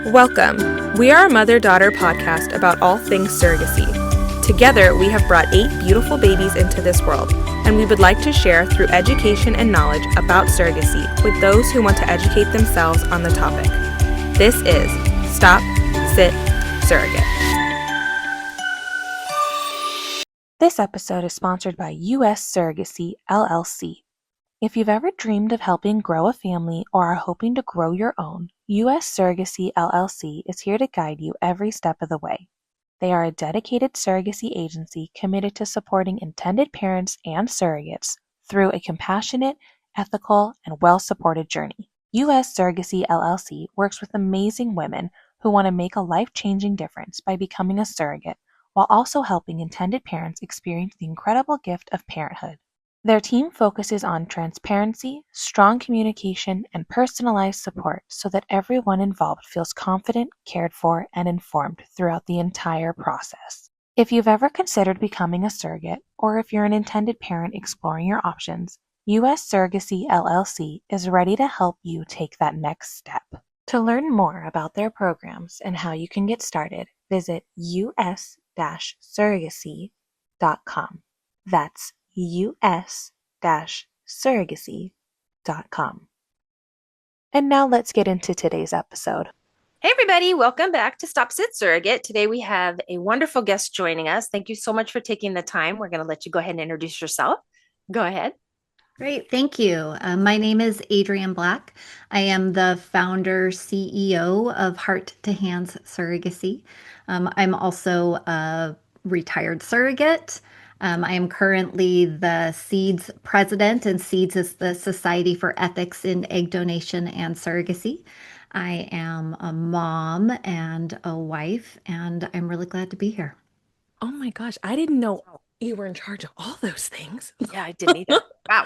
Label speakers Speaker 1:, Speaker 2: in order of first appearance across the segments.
Speaker 1: Welcome. We are a mother-daughter podcast about all things surrogacy. Together, we have brought 8 beautiful babies into this world, and we would like to share through education and knowledge about surrogacy with those who want to educate themselves on the topic. This is Stop.Sit.Surrogate. This episode is sponsored by U.S. Surrogacy, LLC. If you've ever dreamed of helping grow a family or are hoping to grow your own, U.S. Surrogacy, LLC is here to guide you every step of the way. They are a dedicated surrogacy agency committed to supporting intended parents and surrogates through a compassionate, ethical, and well-supported journey. U.S. Surrogacy, LLC works with amazing women who want to make a life-changing difference by becoming a surrogate, while also helping intended parents experience the incredible gift of parenthood. Their team focuses on transparency, strong communication, and personalized support so that everyone involved feels confident, cared for, and informed throughout the entire process. If you've ever considered becoming a surrogate, or if you're an intended parent exploring your options, U.S. Surrogacy LLC is ready to help you take that next step. To learn more about their programs and how you can get started, visit us-surrogacy.com. That's us-surrogacy.com. And now let's get into today's episode.
Speaker 2: Hey everybody, welcome back to Stop.Sit.Surrogate. Today we have a wonderful guest joining us. Thank you so much for taking the time. We're going to let you go ahead and introduce yourself. Go ahead.
Speaker 3: Great, thank you. My name is Adrienne Black. I am the founder, CEO of Heart to Hands Surrogacy. I'm also a retired surrogate. I am currently the SEEDS president, and SEEDS is the Society for Ethics in Egg Donation and Surrogacy. I am a mom and a wife, and I'm really glad to be here.
Speaker 1: Oh my gosh, I didn't know you were in charge of all those things.
Speaker 2: Yeah, I didn't either. Wow.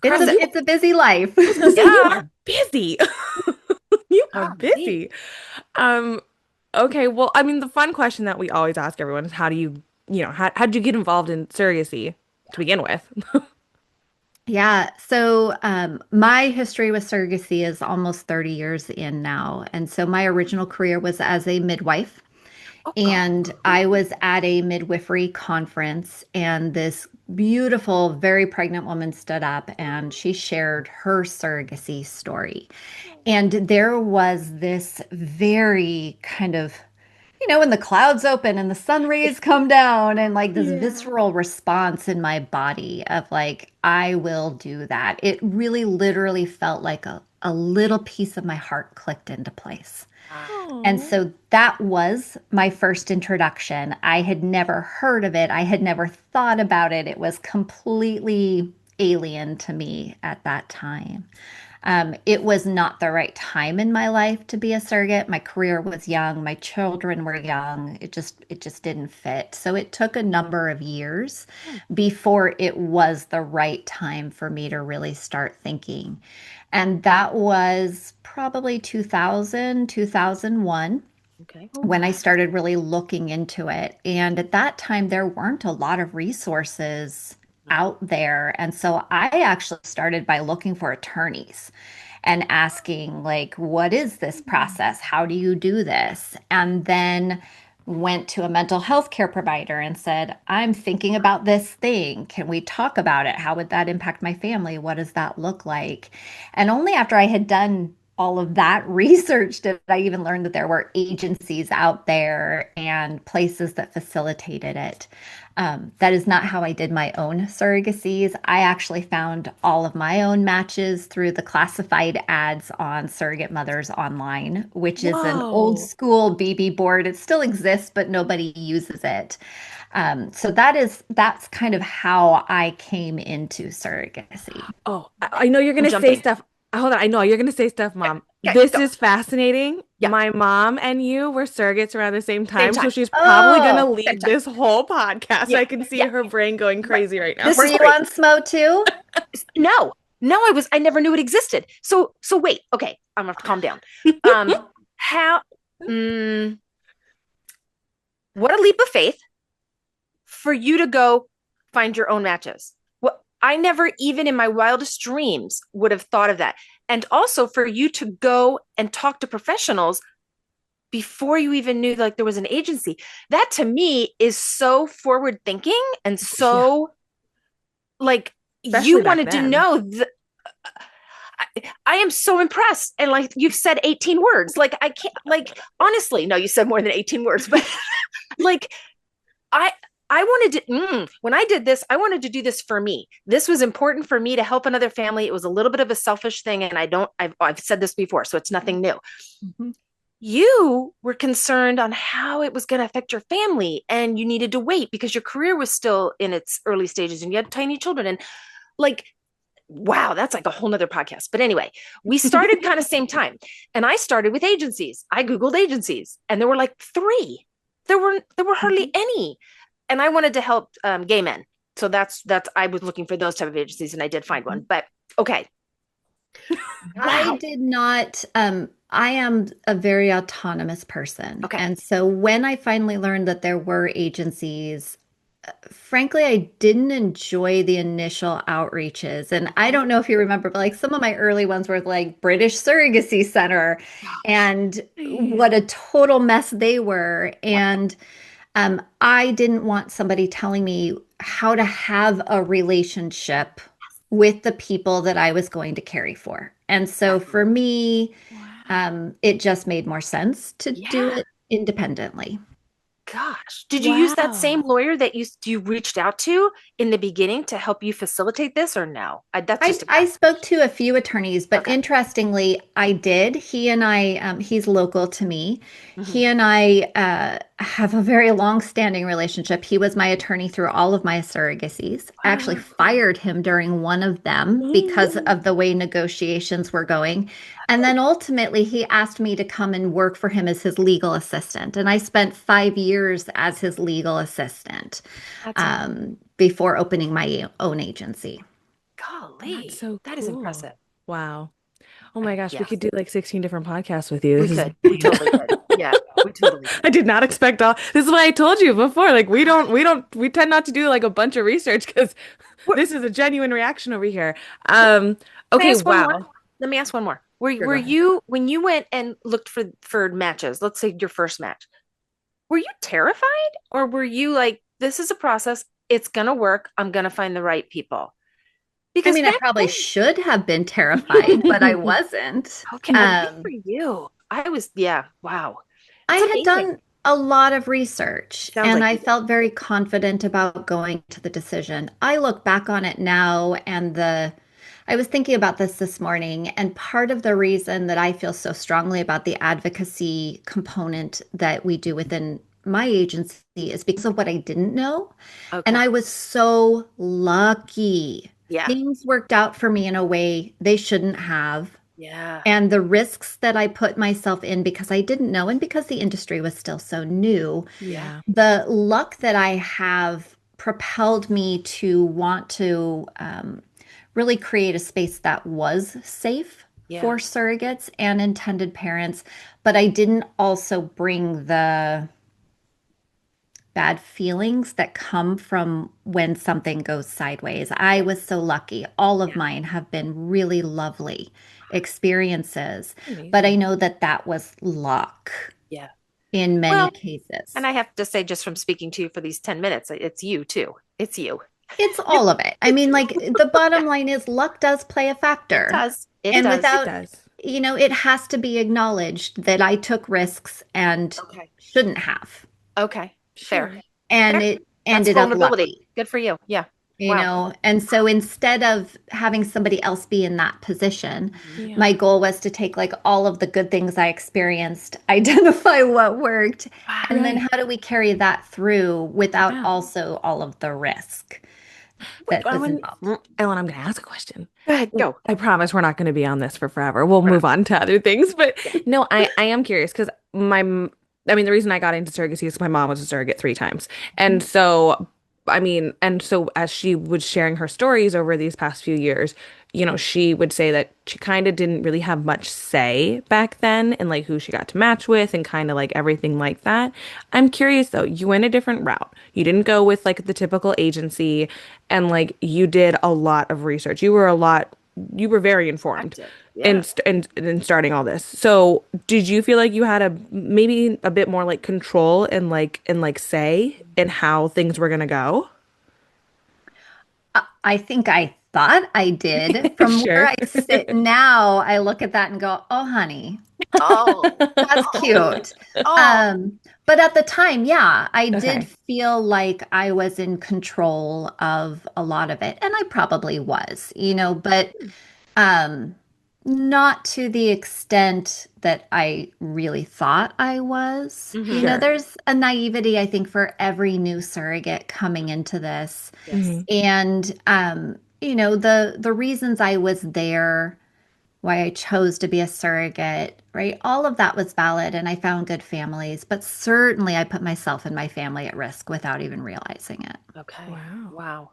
Speaker 3: It's a busy life.
Speaker 1: Yeah. You are busy. You are busy. Okay, well, I mean, the fun question that we always ask everyone is how did you get involved in surrogacy to begin with?
Speaker 3: Yeah, so my history with surrogacy is almost 30 years in now. And so my original career was as a midwife. And I was at a midwifery conference, and this beautiful, very pregnant woman stood up and she shared her surrogacy story. And there was this very kind of, when the clouds open and the sun rays come down, and like this visceral response in my body of like, I will do that. It really literally felt like a little piece of my heart clicked into place. And so that was my first introduction. I had never heard of it. I had never thought about it. It was completely alien to me at that time. It was not the right time in my life to be a surrogate. My career was young. My children were young. It just didn't fit. So it took a number of years before it was the right time for me to really start thinking. And that was probably 2000, 2001.
Speaker 2: Okay.
Speaker 3: When I started really looking into it. And at that time, there weren't a lot of resources out there. And so I actually started by looking for attorneys and asking, like, what is this process? How do you do this? And then went to a mental health care provider and said, I'm thinking about this thing. Can we talk about it? How would that impact my family? What does that look like? And only after I had done all of that research did I even learn that there were agencies out there and places that facilitated it. That is not how I did my own surrogacies. I actually found all of my own matches through the classified ads on Surrogate Mothers Online, which is an old school BB board. It still exists, but nobody uses it. So that's kind of how I came into surrogacy.
Speaker 1: Oh, I know you're going to say stuff. Hold on. I know you're going to say stuff, Mom. This is fascinating. Yeah. My mom and you were surrogates around the same time. So she's probably going to lead this whole podcast. Yeah. I can see her brain going crazy right now.
Speaker 3: Were you on SMO too?
Speaker 2: No, I never knew it existed. So wait, okay. I'm going to have to calm down. What a leap of faith for you to go find your own matches. I never, even in my wildest dreams, would have thought of that. And also for you to go and talk to professionals before you even knew like there was an agency. That to me is so forward thinking and
Speaker 4: Yeah,
Speaker 2: so like you
Speaker 4: especially back
Speaker 2: wanted to
Speaker 4: then.
Speaker 2: know I am so impressed. And like you've said 18 words. Like I can't like honestly, no, you said more than 18 words, but like I I wanted to when I did this, I wanted to do this for me. This was important for me to help another family. It was a little bit of a selfish thing, and I've said this before, so it's nothing new.
Speaker 4: Mhm.
Speaker 2: You were concerned on how it was going to affect your family, and you needed to wait because your career was still in its early stages and you had tiny children. And like, wow, that's like a whole nother podcast. But anyway, we started kind of same time. And I started with agencies. I Googled agencies and there were like three. There were hardly any. And I wanted to help gay men. So that's I was looking for those type of agencies and I did find one. But okay.
Speaker 3: I
Speaker 2: Wow.
Speaker 3: did not, I am a very autonomous person.
Speaker 2: Okay.
Speaker 3: And so when I finally learned that there were agencies, frankly, I didn't enjoy the initial outreaches. And I don't know if you remember, but like some of my early ones were like British Surrogacy Center and what a total mess they were. And I didn't want somebody telling me how to have a relationship with the people that I was going to carry for. And so for me,
Speaker 4: Wow.
Speaker 3: it just made more sense to do
Speaker 2: Yeah.
Speaker 3: it independently.
Speaker 2: Gosh. Did you use that same
Speaker 4: Wow.
Speaker 2: lawyer that you reached out to in the beginning to help you facilitate this or no? That's
Speaker 3: I,
Speaker 2: just a
Speaker 3: I
Speaker 2: guess.
Speaker 3: spoke to a few attorneys, but
Speaker 2: Okay.
Speaker 3: interestingly, I did. He and I, he's local to me.
Speaker 2: Mhm.
Speaker 3: He and I have a very long-standing relationship. He was my attorney through all of my surrogacies. I actually
Speaker 2: Wow.
Speaker 3: fired him during one of them because
Speaker 4: Ooh.
Speaker 3: of the way negotiations were going. And then ultimately, he asked me to come and work for him as his legal assistant. And I spent 5 years as his legal assistant
Speaker 2: That's a
Speaker 3: before opening my own agency.
Speaker 4: That's
Speaker 2: golly.
Speaker 4: so
Speaker 2: That is
Speaker 4: cool.
Speaker 2: impressive.
Speaker 4: Wow. Oh my gosh, we
Speaker 2: Yes,
Speaker 4: could do like 16 different podcasts with you.
Speaker 2: we
Speaker 4: This is
Speaker 2: could. We
Speaker 4: insane.
Speaker 2: totally could. Yeah, we totally could.
Speaker 4: I did not expect all. This is why I told you before. Like we tend not to do like a bunch of research because
Speaker 2: Were-
Speaker 4: this is a genuine reaction over here.
Speaker 2: Can
Speaker 4: Um,
Speaker 2: I
Speaker 4: okay,
Speaker 2: ask one more?
Speaker 4: wow.
Speaker 2: Let me ask one more. Were
Speaker 4: Sure,
Speaker 2: were
Speaker 4: go ahead.
Speaker 2: you when you went and looked for matches, let's say your first match, were you terrified or were you like, this is a process, it's gonna work, I'm gonna find the right people?
Speaker 3: I
Speaker 2: Because
Speaker 3: mean, I
Speaker 2: back
Speaker 3: probably
Speaker 2: then,
Speaker 3: should have been terrified, but I wasn't.
Speaker 2: okay, well, good for you. I was, yeah, wow.
Speaker 3: I
Speaker 2: It's
Speaker 3: had
Speaker 2: amazing.
Speaker 3: done a lot of research
Speaker 2: Sounds
Speaker 3: and
Speaker 2: like
Speaker 3: I
Speaker 2: you did.
Speaker 3: felt very confident about going to the decision. I look back on it now and I was thinking about this morning, and part of the reason that I feel so strongly about the advocacy component that we do within my agency is because of what I didn't know. And
Speaker 2: Okay.
Speaker 3: I was so lucky.
Speaker 2: Yeah.
Speaker 3: Things worked out for me in a way they shouldn't have.
Speaker 2: Yeah.
Speaker 3: And the risks that I put myself in because I didn't know and because the industry was still so new,
Speaker 2: Yeah.
Speaker 4: Yeah.
Speaker 3: the luck that I have propelled me to want to really create a space that was safe
Speaker 2: Yeah.
Speaker 3: for surrogates and intended parents. But I didn't also bring the bad feelings that come from when something goes sideways. I
Speaker 2: Yeah.
Speaker 3: was so lucky. All of
Speaker 2: Yeah.
Speaker 3: mine have been really lovely experiences, but I
Speaker 4: Amazing.
Speaker 3: know that that was luck
Speaker 2: Yeah.
Speaker 3: in many
Speaker 2: Well, and
Speaker 3: cases.
Speaker 2: I have to say, just from speaking to you for these 10 minutes, it's you too. It's you.
Speaker 3: It's all of it. I
Speaker 2: It's
Speaker 3: mean,
Speaker 2: you.
Speaker 3: like the
Speaker 2: Yeah,
Speaker 3: bottom line is luck does play a
Speaker 2: it
Speaker 3: factor.
Speaker 2: does. It
Speaker 3: And
Speaker 2: does.
Speaker 4: It
Speaker 3: without,
Speaker 4: does.
Speaker 3: it has to be acknowledged that I took risks and
Speaker 2: Okay.
Speaker 3: shouldn't have.
Speaker 2: Okay. Fair.
Speaker 4: Sure.
Speaker 3: And
Speaker 2: Fair.
Speaker 3: it
Speaker 2: That's
Speaker 3: ended up
Speaker 2: vulnerability.
Speaker 3: lucky.
Speaker 2: Good for you. Yeah. Wow.
Speaker 3: And so instead of having somebody else be in that position,
Speaker 2: Mhm.
Speaker 4: Yeah.
Speaker 3: my goal was to take like all of the good things I experienced, identify what worked, and then
Speaker 2: Wow.
Speaker 4: Right.
Speaker 3: how do we carry that through without
Speaker 4: Yeah.
Speaker 3: also all of the risk
Speaker 2: Wait,
Speaker 3: that was involved.
Speaker 4: Ellen, I'm going to ask a question.
Speaker 2: go ahead. Go.
Speaker 4: I promise we're not going to be on this for forever. We'll
Speaker 2: We're not.
Speaker 4: move on to other things. But
Speaker 2: Yeah.
Speaker 4: no, I am curious because I mean, the reason I got into surrogacy is my mom was a surrogate 3 times. And so, I mean, and so as she was sharing her stories over these past few years, she would say that she kind of didn't really have much say back then in like who she got to match with and kind of like everything like that. I'm curious though, you went a different route. You didn't go with like the typical agency and like you did a lot of research. You were very informed.
Speaker 2: Active. Yeah.
Speaker 4: in starting all this. So did you feel like you had maybe a bit more like control and like say in how things were gonna go?
Speaker 3: I think I thought I did. From where
Speaker 4: Sure.
Speaker 3: I sit now, I look at that and go, "Oh, honey,
Speaker 2: Oh.
Speaker 3: that's
Speaker 2: Oh.
Speaker 3: cute."
Speaker 2: Oh.
Speaker 3: Um, but at the time, yeah, I did
Speaker 4: Okay.
Speaker 3: feel like I was in control of a lot of it, and I probably was, but um, not to the extent that I really thought I was.
Speaker 4: Sure.
Speaker 3: There's a naivety, I think, for every new surrogate coming into this.
Speaker 2: Yes.
Speaker 3: And the reasons I was there, why I chose to be a surrogate, right? All of that was valid and I found good families, but certainly I put myself and my family at risk without even realizing it.
Speaker 2: Okay.
Speaker 4: Wow.
Speaker 2: Wow.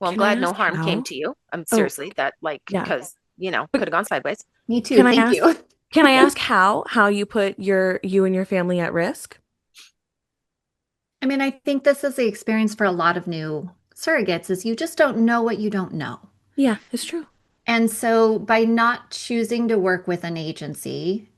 Speaker 2: Well, I'm
Speaker 4: Can I
Speaker 2: glad no
Speaker 4: ask
Speaker 2: harm came
Speaker 4: how?
Speaker 2: to you. I'm
Speaker 4: Oh,
Speaker 2: seriously that like
Speaker 4: yeah.
Speaker 2: because
Speaker 4: But
Speaker 2: could have gone sideways.
Speaker 3: Me too.
Speaker 4: can I
Speaker 3: Thank
Speaker 4: ask
Speaker 3: you.
Speaker 4: can I ask how you put you and your family at risk?
Speaker 3: I mean, I think this is the experience for a lot of new surrogates is you just don't know what you don't know.
Speaker 4: Yeah, it's true.
Speaker 3: And so by not choosing to work with an agency,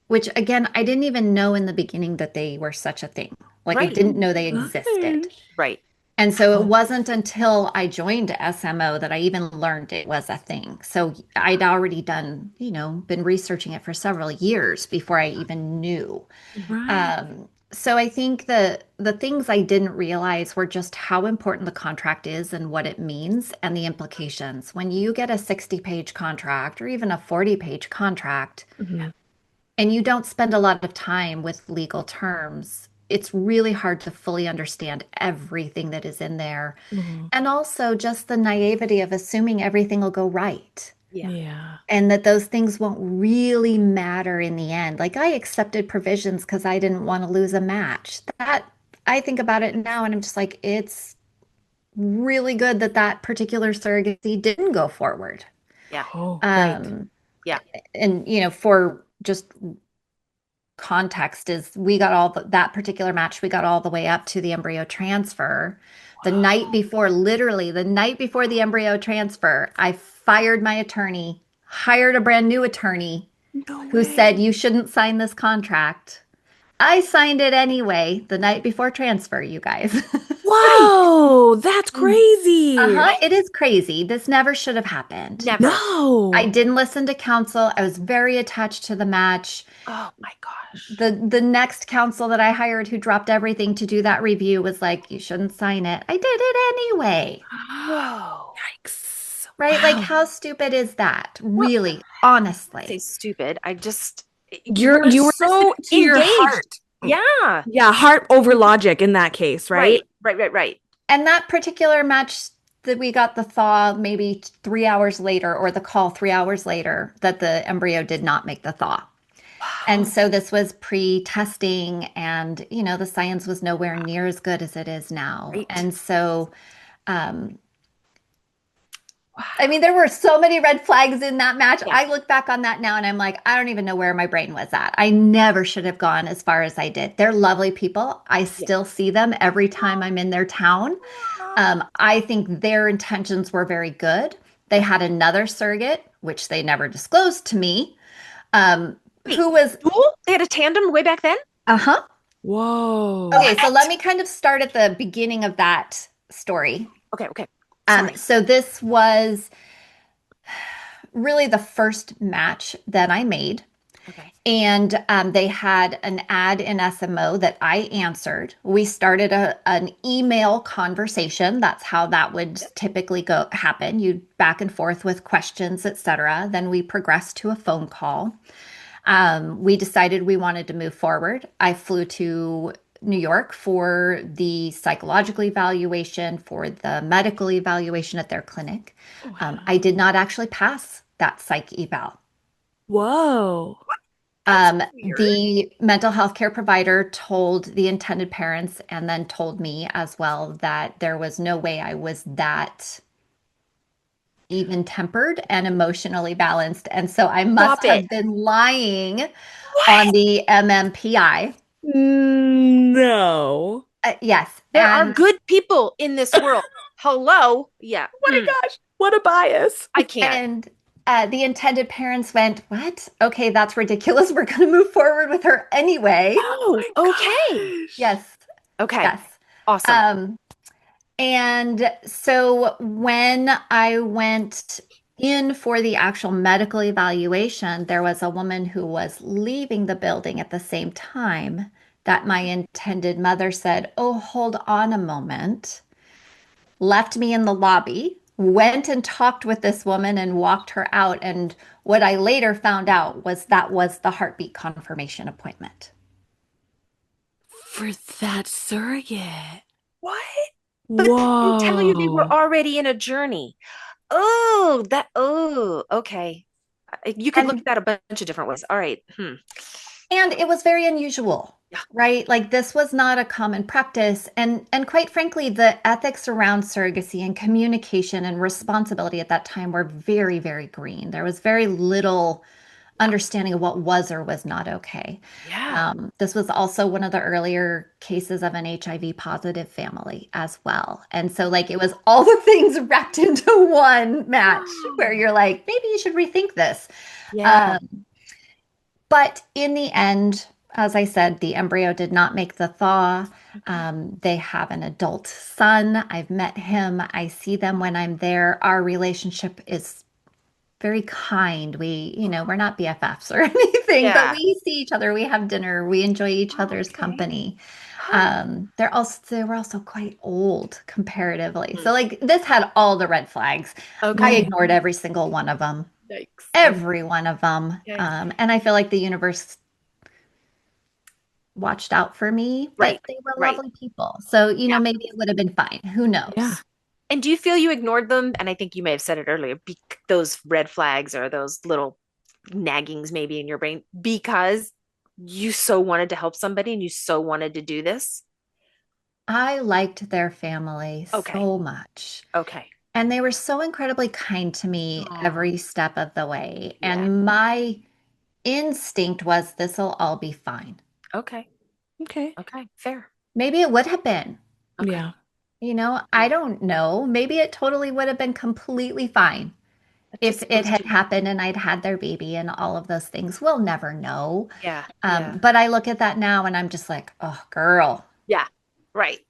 Speaker 3: which again, I didn't even know in the beginning that they were such a thing. Like I
Speaker 2: Right.
Speaker 3: didn't know they
Speaker 4: Oh
Speaker 3: existed.
Speaker 4: gosh.
Speaker 2: Right.
Speaker 3: And so it
Speaker 4: Oh.
Speaker 3: wasn't until I joined SMO that I even learned it was a thing. So I'd already done, been researching it for several years before I even knew.
Speaker 4: Right.
Speaker 3: So I think the things I didn't realize were just how important the contract is and what it means and the implications. When you get a 60-page contract or even a 40-page contract,
Speaker 4: Mhm.
Speaker 3: and you don't spend a lot of time with legal terms, it's really hard to fully understand everything that is in there.
Speaker 4: Mhm.
Speaker 3: And also just the naivety of assuming everything will go right
Speaker 2: Yeah.
Speaker 4: Yeah.
Speaker 3: and that those things won't really matter in the end. Like I accepted provisions because I didn't want to lose a match. That I think about it now and I'm just like, it's really good that that particular surrogacy didn't go forward.
Speaker 2: Yeah.
Speaker 4: Oh, right.
Speaker 3: Um,
Speaker 2: Yeah.
Speaker 3: and for just context is we got that particular match, we got all the way up to the embryo transfer. The night before, literally the night before the embryo transfer, I fired my attorney, hired a brand new attorney
Speaker 4: No
Speaker 3: who said,
Speaker 4: way.
Speaker 3: "You shouldn't sign this contract." I signed it anyway the night before transfer, you guys.
Speaker 4: Whoa, that's crazy.
Speaker 3: Uh-huh, it is crazy. This never should have happened.
Speaker 2: Never.
Speaker 3: I
Speaker 4: No.
Speaker 3: didn't listen to counsel. I was very attached to the match.
Speaker 2: Oh my gosh.
Speaker 3: The next counsel that I hired who dropped everything to do that review was like, "You shouldn't sign it." I did it anyway.
Speaker 2: Whoa.
Speaker 4: Yikes.
Speaker 3: Right? Like
Speaker 4: Wow.
Speaker 3: how stupid is that?
Speaker 2: Well,
Speaker 3: Really,
Speaker 2: I say
Speaker 3: honestly.
Speaker 2: stupid. I just you were
Speaker 4: You were
Speaker 2: so
Speaker 4: listening to your
Speaker 2: engaged.
Speaker 4: heart.
Speaker 2: Yeah.
Speaker 4: Yeah, heart over logic in that case, right?
Speaker 2: Right. Right. Right. Right.
Speaker 3: And that particular match that we got the thaw maybe 3 hours later, or the call 3 hours later, that the embryo did not make the thaw. And
Speaker 2: Wow.
Speaker 3: so this was pre-testing, and the science was nowhere near as good as it is now.
Speaker 2: Right.
Speaker 3: And so um, I
Speaker 2: Wow.
Speaker 3: mean, there were so many red flags in that match.
Speaker 2: Yeah.
Speaker 3: I look back on that now and I'm like, I don't even know where my brain was at. I never should have gone as far as I did. They're lovely people. I
Speaker 2: Yeah.
Speaker 3: still see them every time I'm in their town. I think their intentions were very good. They
Speaker 2: Yeah.
Speaker 3: had another surrogate, which they never disclosed to me, um,
Speaker 2: Wait.
Speaker 3: who was,
Speaker 2: Dual? They had a tandem way back then?
Speaker 3: uh-huh.
Speaker 4: Whoa.
Speaker 3: Okay, so let
Speaker 2: What?
Speaker 3: me kind of start at the beginning of that story.
Speaker 2: Okay. Okay. Sorry.
Speaker 3: So this was really the first match that I made.
Speaker 2: Okay.
Speaker 3: And they had an ad in SMO that I answered. We started an email conversation. That's how that would typically go happen. You back and forth with questions, etc. Then we progressed to a phone call. We decided we wanted to move forward. I flew to New York for the psychological evaluation, for the medical evaluation at their clinic. I
Speaker 4: Wow.
Speaker 3: did not actually pass that psych eval.
Speaker 4: Whoa.
Speaker 2: That's weird.
Speaker 3: The mental health care provider told the intended parents and then told me as well that there was no way I was that even tempered and emotionally balanced. And so I must
Speaker 2: Stop it.
Speaker 3: have been lying on
Speaker 2: What?
Speaker 3: the MMPI.
Speaker 4: No.
Speaker 3: Yes.
Speaker 2: There are
Speaker 3: And
Speaker 2: good people in this world. Hello. Yeah.
Speaker 4: Oh my gosh. What a bias.
Speaker 2: I can't.
Speaker 3: and the intended parents went, "What? Okay, that's ridiculous. We're going to move forward with her anyway."
Speaker 2: Oh,
Speaker 4: my
Speaker 2: okay.
Speaker 4: gosh.
Speaker 3: Yes,
Speaker 2: Okay.
Speaker 3: yes.
Speaker 2: Awesome.
Speaker 3: Um, and so when I went in for the actual medical evaluation, there was a woman who was leaving the building at the same time that my intended mother said, "Oh, hold on a moment," left me in the lobby, went and talked with this woman and walked her out. And what I later found out was that was the heartbeat confirmation appointment.
Speaker 4: For that surrogate.
Speaker 2: What? But they didn't tell you they were
Speaker 4: Whoa.
Speaker 2: already in a journey. Okay. You could look
Speaker 3: And
Speaker 2: at that a bunch of different ways. All right.
Speaker 3: And it was very unusual,
Speaker 2: Yeah.
Speaker 3: right? Like this was not a common practice. And quite frankly, the ethics around surrogacy and communication and responsibility at that time were very, very green. There was very little
Speaker 2: Yeah.
Speaker 3: understanding of what was or was not okay.
Speaker 2: Yeah.
Speaker 3: This was also one of the earlier cases of an HIV positive family as well. And so, like, it was all the things wrapped into one match where you're like, maybe you should rethink this.
Speaker 2: Yeah.
Speaker 3: Um, but in the end, as I said, the embryo did not make the thaw.
Speaker 2: Okay.
Speaker 3: They have an adult son. I've met him. I see them when I'm there. Our relationship is very kind. We're not BFFs or anything, but
Speaker 2: Yeah.
Speaker 3: we see each other. We have dinner. We enjoy each other's
Speaker 2: Okay.
Speaker 3: company. They were also quite old comparatively.
Speaker 2: Hmm.
Speaker 3: So like this had all the red flags. I
Speaker 2: Okay.
Speaker 3: ignored every single one of them.
Speaker 2: Yikes.
Speaker 3: Every one of them.
Speaker 2: Okay.
Speaker 3: And I feel like the universe watched out for me,
Speaker 2: Right.
Speaker 3: but they were
Speaker 2: Right.
Speaker 3: lovely people. So,
Speaker 2: Yeah.
Speaker 3: maybe it would have been fine. Who
Speaker 4: Yeah.
Speaker 3: knows?
Speaker 2: And do you feel you ignored them? And I think you may have said it earlier, those red flags or those little naggings maybe in your brain because you so wanted to help somebody and you so wanted to do this.
Speaker 3: I liked their family
Speaker 2: Okay.
Speaker 3: so much.
Speaker 2: Okay.
Speaker 3: And they were so incredibly kind to me
Speaker 2: Oh,
Speaker 3: every step of the way.
Speaker 2: yeah.
Speaker 3: And my instinct was this will all be fine.
Speaker 2: Okay.
Speaker 4: Okay.
Speaker 2: Okay. Fair.
Speaker 3: Maybe it would have been.
Speaker 2: Okay.
Speaker 4: Yeah.
Speaker 3: I
Speaker 2: Yeah.
Speaker 3: don't know. Maybe it totally would have been completely fine
Speaker 2: That
Speaker 3: if
Speaker 2: just
Speaker 3: it
Speaker 2: goes
Speaker 3: had
Speaker 2: to,
Speaker 3: happened and I'd had their baby and all of those things. We'll never know.
Speaker 2: yeah. Yeah.
Speaker 3: But I look at that now and I'm just like, oh, girl,
Speaker 2: Yeah. Right.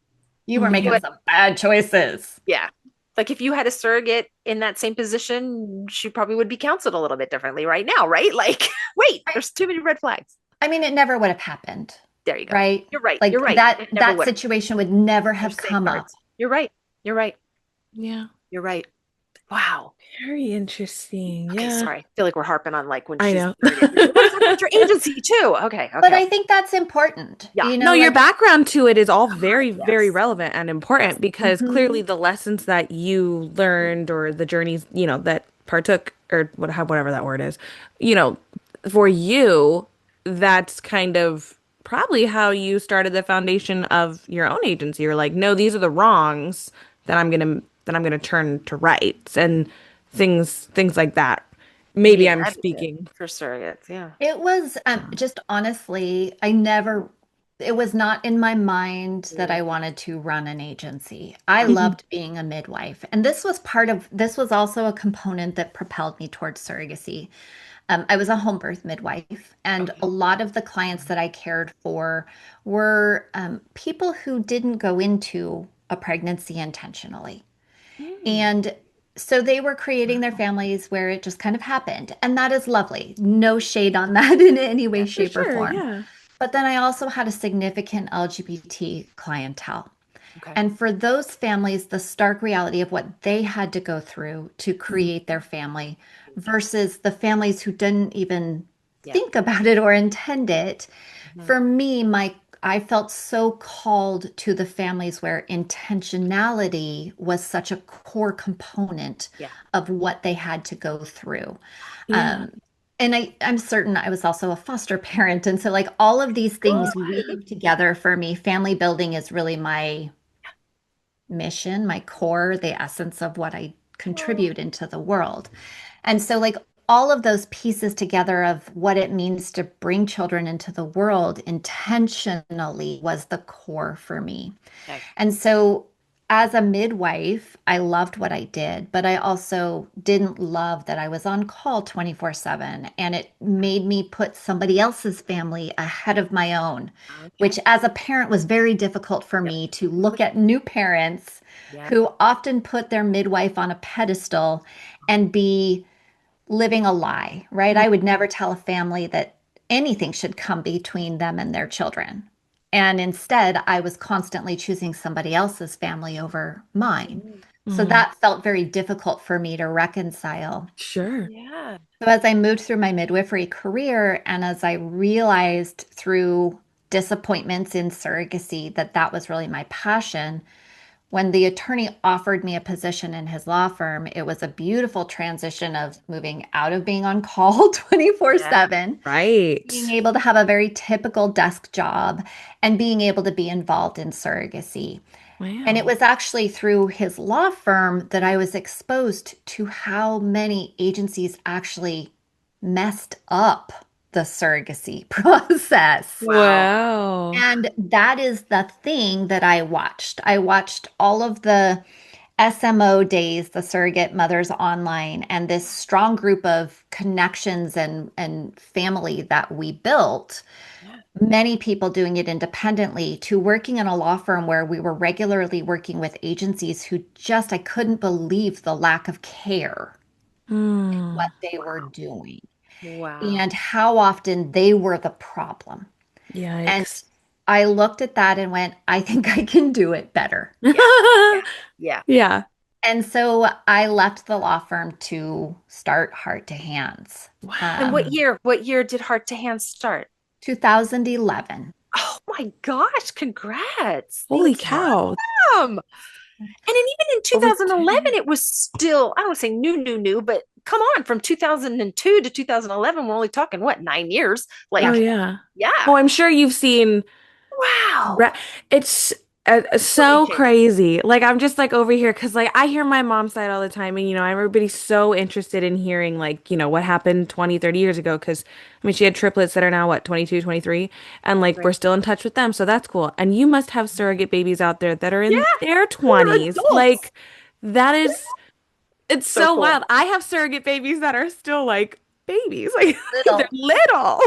Speaker 3: you were
Speaker 2: If you
Speaker 3: making
Speaker 4: Yeah.
Speaker 2: had,
Speaker 3: some bad choices.
Speaker 2: yeah. Like if you had a surrogate in that same position, she probably would be counseled a little bit differently right now, right? Like, wait,
Speaker 3: Right.
Speaker 2: there's too many red flags.
Speaker 3: I mean, it never would have happened,
Speaker 2: There you go.
Speaker 3: right?
Speaker 2: You're right.
Speaker 3: Like
Speaker 2: You're right.
Speaker 3: that
Speaker 2: It never
Speaker 3: that
Speaker 2: would have.
Speaker 3: situation would never
Speaker 2: There's
Speaker 3: have come up.
Speaker 2: safeguards. You're right. You're right.
Speaker 4: Yeah.
Speaker 2: You're right. Wow.
Speaker 4: Very interesting.
Speaker 2: Okay,
Speaker 4: Yeah.
Speaker 2: sorry. I feel like we're harping on like when
Speaker 4: I
Speaker 2: she's
Speaker 4: know.
Speaker 2: surrogate. We want to talk about your agency too. Okay.
Speaker 3: But
Speaker 2: Okay.
Speaker 3: I think that's important.
Speaker 2: Yeah.
Speaker 4: No, your
Speaker 3: Like,
Speaker 4: background to it is all very, very
Speaker 2: Yes.
Speaker 4: relevant and
Speaker 2: Yes.
Speaker 4: important because clearly
Speaker 3: mhm.
Speaker 4: the lessons that you learned or the journeys, that partook or whatever that word is, you know, for you, that's kind of probably how you started the foundation of your own agency. You're like, no, these are the wrongs that I'm gonna turn to rights and things like that.
Speaker 2: Be
Speaker 4: Maybe
Speaker 2: an
Speaker 4: I'm
Speaker 2: advocate
Speaker 4: speaking.
Speaker 2: for surrogates. Yeah.
Speaker 3: It was just honestly, it was not in my mind that
Speaker 2: Mm.
Speaker 3: I wanted to run an agency. I
Speaker 2: Okay.
Speaker 4: Mhm.
Speaker 3: loved being a midwife. And this was also a component that propelled me towards surrogacy. I was a home birth midwife, and a
Speaker 2: Okay.
Speaker 3: lot of the clients that I cared for were people who didn't go into a pregnancy intentionally.
Speaker 2: Mm.
Speaker 3: And so they were creating their families where it just kind of happened. And that is lovely. No shade on that in any way,
Speaker 2: Yeah.
Speaker 4: For
Speaker 3: shape, or
Speaker 4: sure,
Speaker 3: form.
Speaker 4: yeah.
Speaker 3: But then I also had a significant LGBT clientele.
Speaker 2: Okay.
Speaker 3: And for those families, the stark reality of what they had to go through to
Speaker 4: Mhm.
Speaker 3: create their family versus the families who didn't even
Speaker 2: Yeah.
Speaker 3: think about it or intend it.
Speaker 2: Mhm.
Speaker 3: For me, I felt so called to the families where intentionality was such a core component
Speaker 2: Yeah.
Speaker 3: of what they had to go through.
Speaker 4: Yeah.
Speaker 3: Um, and I'm certain I was also a foster parent. And so, like, all of these things weave together for me. Family building is really my mission, my core, the essence of what I contribute into the world. And so, like, all of those pieces together of what it means to bring children into the world intentionally was the core for me.
Speaker 2: Okay.
Speaker 3: And so as a midwife, I loved what I did, but I also didn't love that I was on call 24/7, and it made me put somebody else's family ahead of my own,
Speaker 2: Okay.
Speaker 3: which as a parent was very difficult for
Speaker 2: Yep.
Speaker 3: me to look at new parents
Speaker 2: Yep.
Speaker 3: who often put their midwife on a pedestal and be living a lie, right? I would never tell a family that anything should come between them and their children. And instead, I was constantly choosing somebody else's family over mine.
Speaker 2: Mm.
Speaker 3: So
Speaker 4: Mm,
Speaker 3: that felt very difficult for me to reconcile.
Speaker 4: sure.
Speaker 2: Yeah.
Speaker 3: So as I moved through my midwifery career and as I realized through disappointments in surrogacy that that was really my passion, when the attorney offered me a position in his law firm, it was a beautiful transition of moving out of being on call
Speaker 2: Yeah.
Speaker 3: 24/7, being
Speaker 4: Right.
Speaker 3: able to have a very typical desk job, and being able to be involved in surrogacy. And it
Speaker 4: Wow.
Speaker 3: was actually through his law firm that I was exposed to how many agencies actually messed up the surrogacy process.
Speaker 2: Wow.
Speaker 4: Wow.
Speaker 3: And that is the thing that I watched. I watched all of the SMO days, the surrogate mothers online, and this strong group of connections and family that we built.
Speaker 2: Yeah.
Speaker 3: Many people doing it independently to working in a law firm where we were regularly working with agencies who just, I couldn't believe the lack of care in
Speaker 4: Hmm.
Speaker 3: what they were doing
Speaker 2: Wow.
Speaker 3: and how often they were the problem. And
Speaker 4: Yikes.
Speaker 3: I looked at that and went, I think I can do it better.
Speaker 2: Yeah. Yeah. Yeah.
Speaker 4: Yeah.
Speaker 3: And so I left the law firm to start Heart to Hands.
Speaker 2: And
Speaker 4: Wow.
Speaker 2: what year did Heart to Hand start?
Speaker 3: 2011.
Speaker 2: Oh my gosh, congrats.
Speaker 4: Holy
Speaker 2: Thanks,
Speaker 4: cow.
Speaker 2: Mom. And then even in
Speaker 4: Over
Speaker 2: 2011,
Speaker 4: 10.
Speaker 2: it was still, I don't want to say new, but come on, from 2002 to 2011, we're only talking what, 9 years?
Speaker 4: Oh,
Speaker 3: Yeah.
Speaker 2: Like,
Speaker 4: yeah.
Speaker 2: yeah.
Speaker 4: Oh, I'm sure you've seen
Speaker 2: Wow.
Speaker 4: Ra- It's
Speaker 2: So many
Speaker 4: so
Speaker 2: changes.
Speaker 4: crazy. Like I'm just like over here because like I hear my mom's side all the time and everybody's so interested in hearing like what happened 20, 30 years ago because I mean she had triplets that are now what 22, 23, and like we're
Speaker 2: Right.
Speaker 4: still in touch with them. So that's cool. And you must have surrogate babies out there that are
Speaker 2: Yeah,
Speaker 4: in their
Speaker 2: we're
Speaker 4: 20s.
Speaker 2: adults.
Speaker 4: Like that is it's
Speaker 2: So
Speaker 4: so
Speaker 2: cool.
Speaker 4: wild. I have surrogate babies that are still like babies. Like they're
Speaker 3: Little.
Speaker 4: little.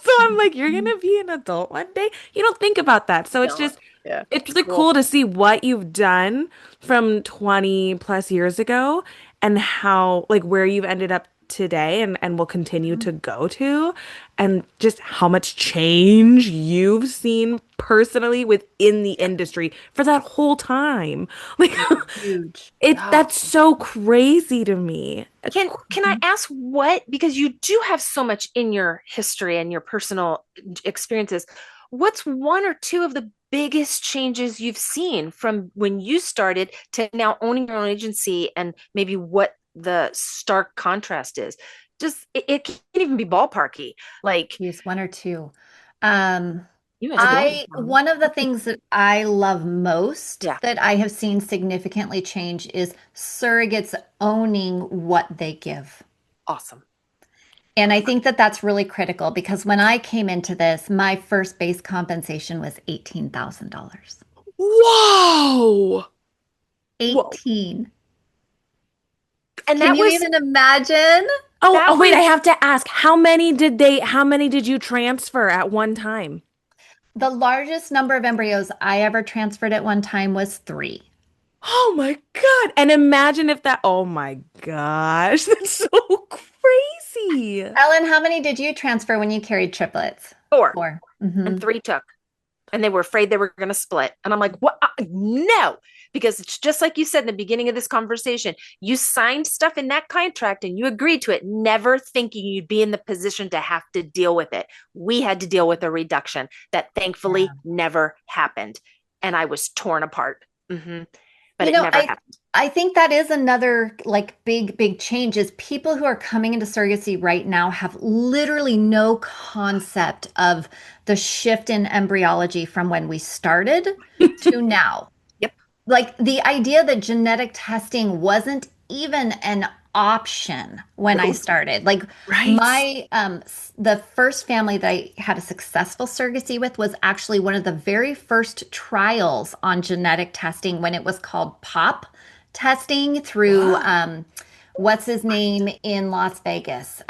Speaker 4: So I'm like, you're gonna be an adult one day. You don't think about that. So it's
Speaker 2: No,
Speaker 4: just
Speaker 2: yeah,
Speaker 4: it's
Speaker 2: it's
Speaker 4: really
Speaker 2: cool.
Speaker 4: cool to see what you've done from 20 plus years ago and how like where you've ended up today and will continue to go to and just how much change you've seen personally within the
Speaker 2: Yeah.
Speaker 4: industry for that whole time. Like
Speaker 3: Huge.
Speaker 2: Oh.
Speaker 4: that's so crazy to me.
Speaker 2: Can I ask what, because you do have so much in your history and your personal experiences, what's one or two of the biggest changes you've seen from when you started to now owning your own agency, and maybe what the stark contrast is? Just it can't even be ballparky. Like,
Speaker 3: Use one or two. Um,
Speaker 2: you must be thinking,
Speaker 3: one of the things that I love most
Speaker 2: yeah,
Speaker 3: that I have seen significantly change is surrogates owning what they give.
Speaker 2: awesome.
Speaker 3: And I think that that's really critical because when I came into this, my first base compensation was $18,000.
Speaker 4: Whoa. Whoa.
Speaker 3: 18.
Speaker 2: And
Speaker 3: Can you even imagine?
Speaker 4: Oh,
Speaker 2: that
Speaker 4: wait, I
Speaker 2: was
Speaker 4: have to ask, how many did you transfer at one time?
Speaker 3: The largest number of embryos I ever transferred at one time was three.
Speaker 4: Oh my God. And imagine if that, oh my gosh, that's so crazy.
Speaker 3: Ellen, how many did you transfer when you carried triplets?
Speaker 2: four,
Speaker 3: Four.
Speaker 2: and three took. And they were afraid they were going to split. And I'm like, what? No, because it's just like you said in the beginning of this conversation. You signed stuff in that contract and you agreed to it, never thinking you'd be in the position to have to deal with it. We had to deal with a reduction that thankfully
Speaker 3: Yeah.
Speaker 2: never happened. And I was torn apart. But
Speaker 3: You
Speaker 2: it
Speaker 3: know,
Speaker 2: never
Speaker 3: I
Speaker 2: happened.
Speaker 3: I think that is another like big change is people who are coming into surrogacy right now have literally no concept of the shift in embryology from when we started to now.
Speaker 2: Yep.
Speaker 3: Like the idea that genetic testing wasn't even an option when I started. Like
Speaker 2: Right.
Speaker 3: my the first family that I had a successful surrogacy with was actually one of the very first trials on genetic testing when it was called POP testing through
Speaker 2: Wow.
Speaker 3: what's his name in Las Vegas.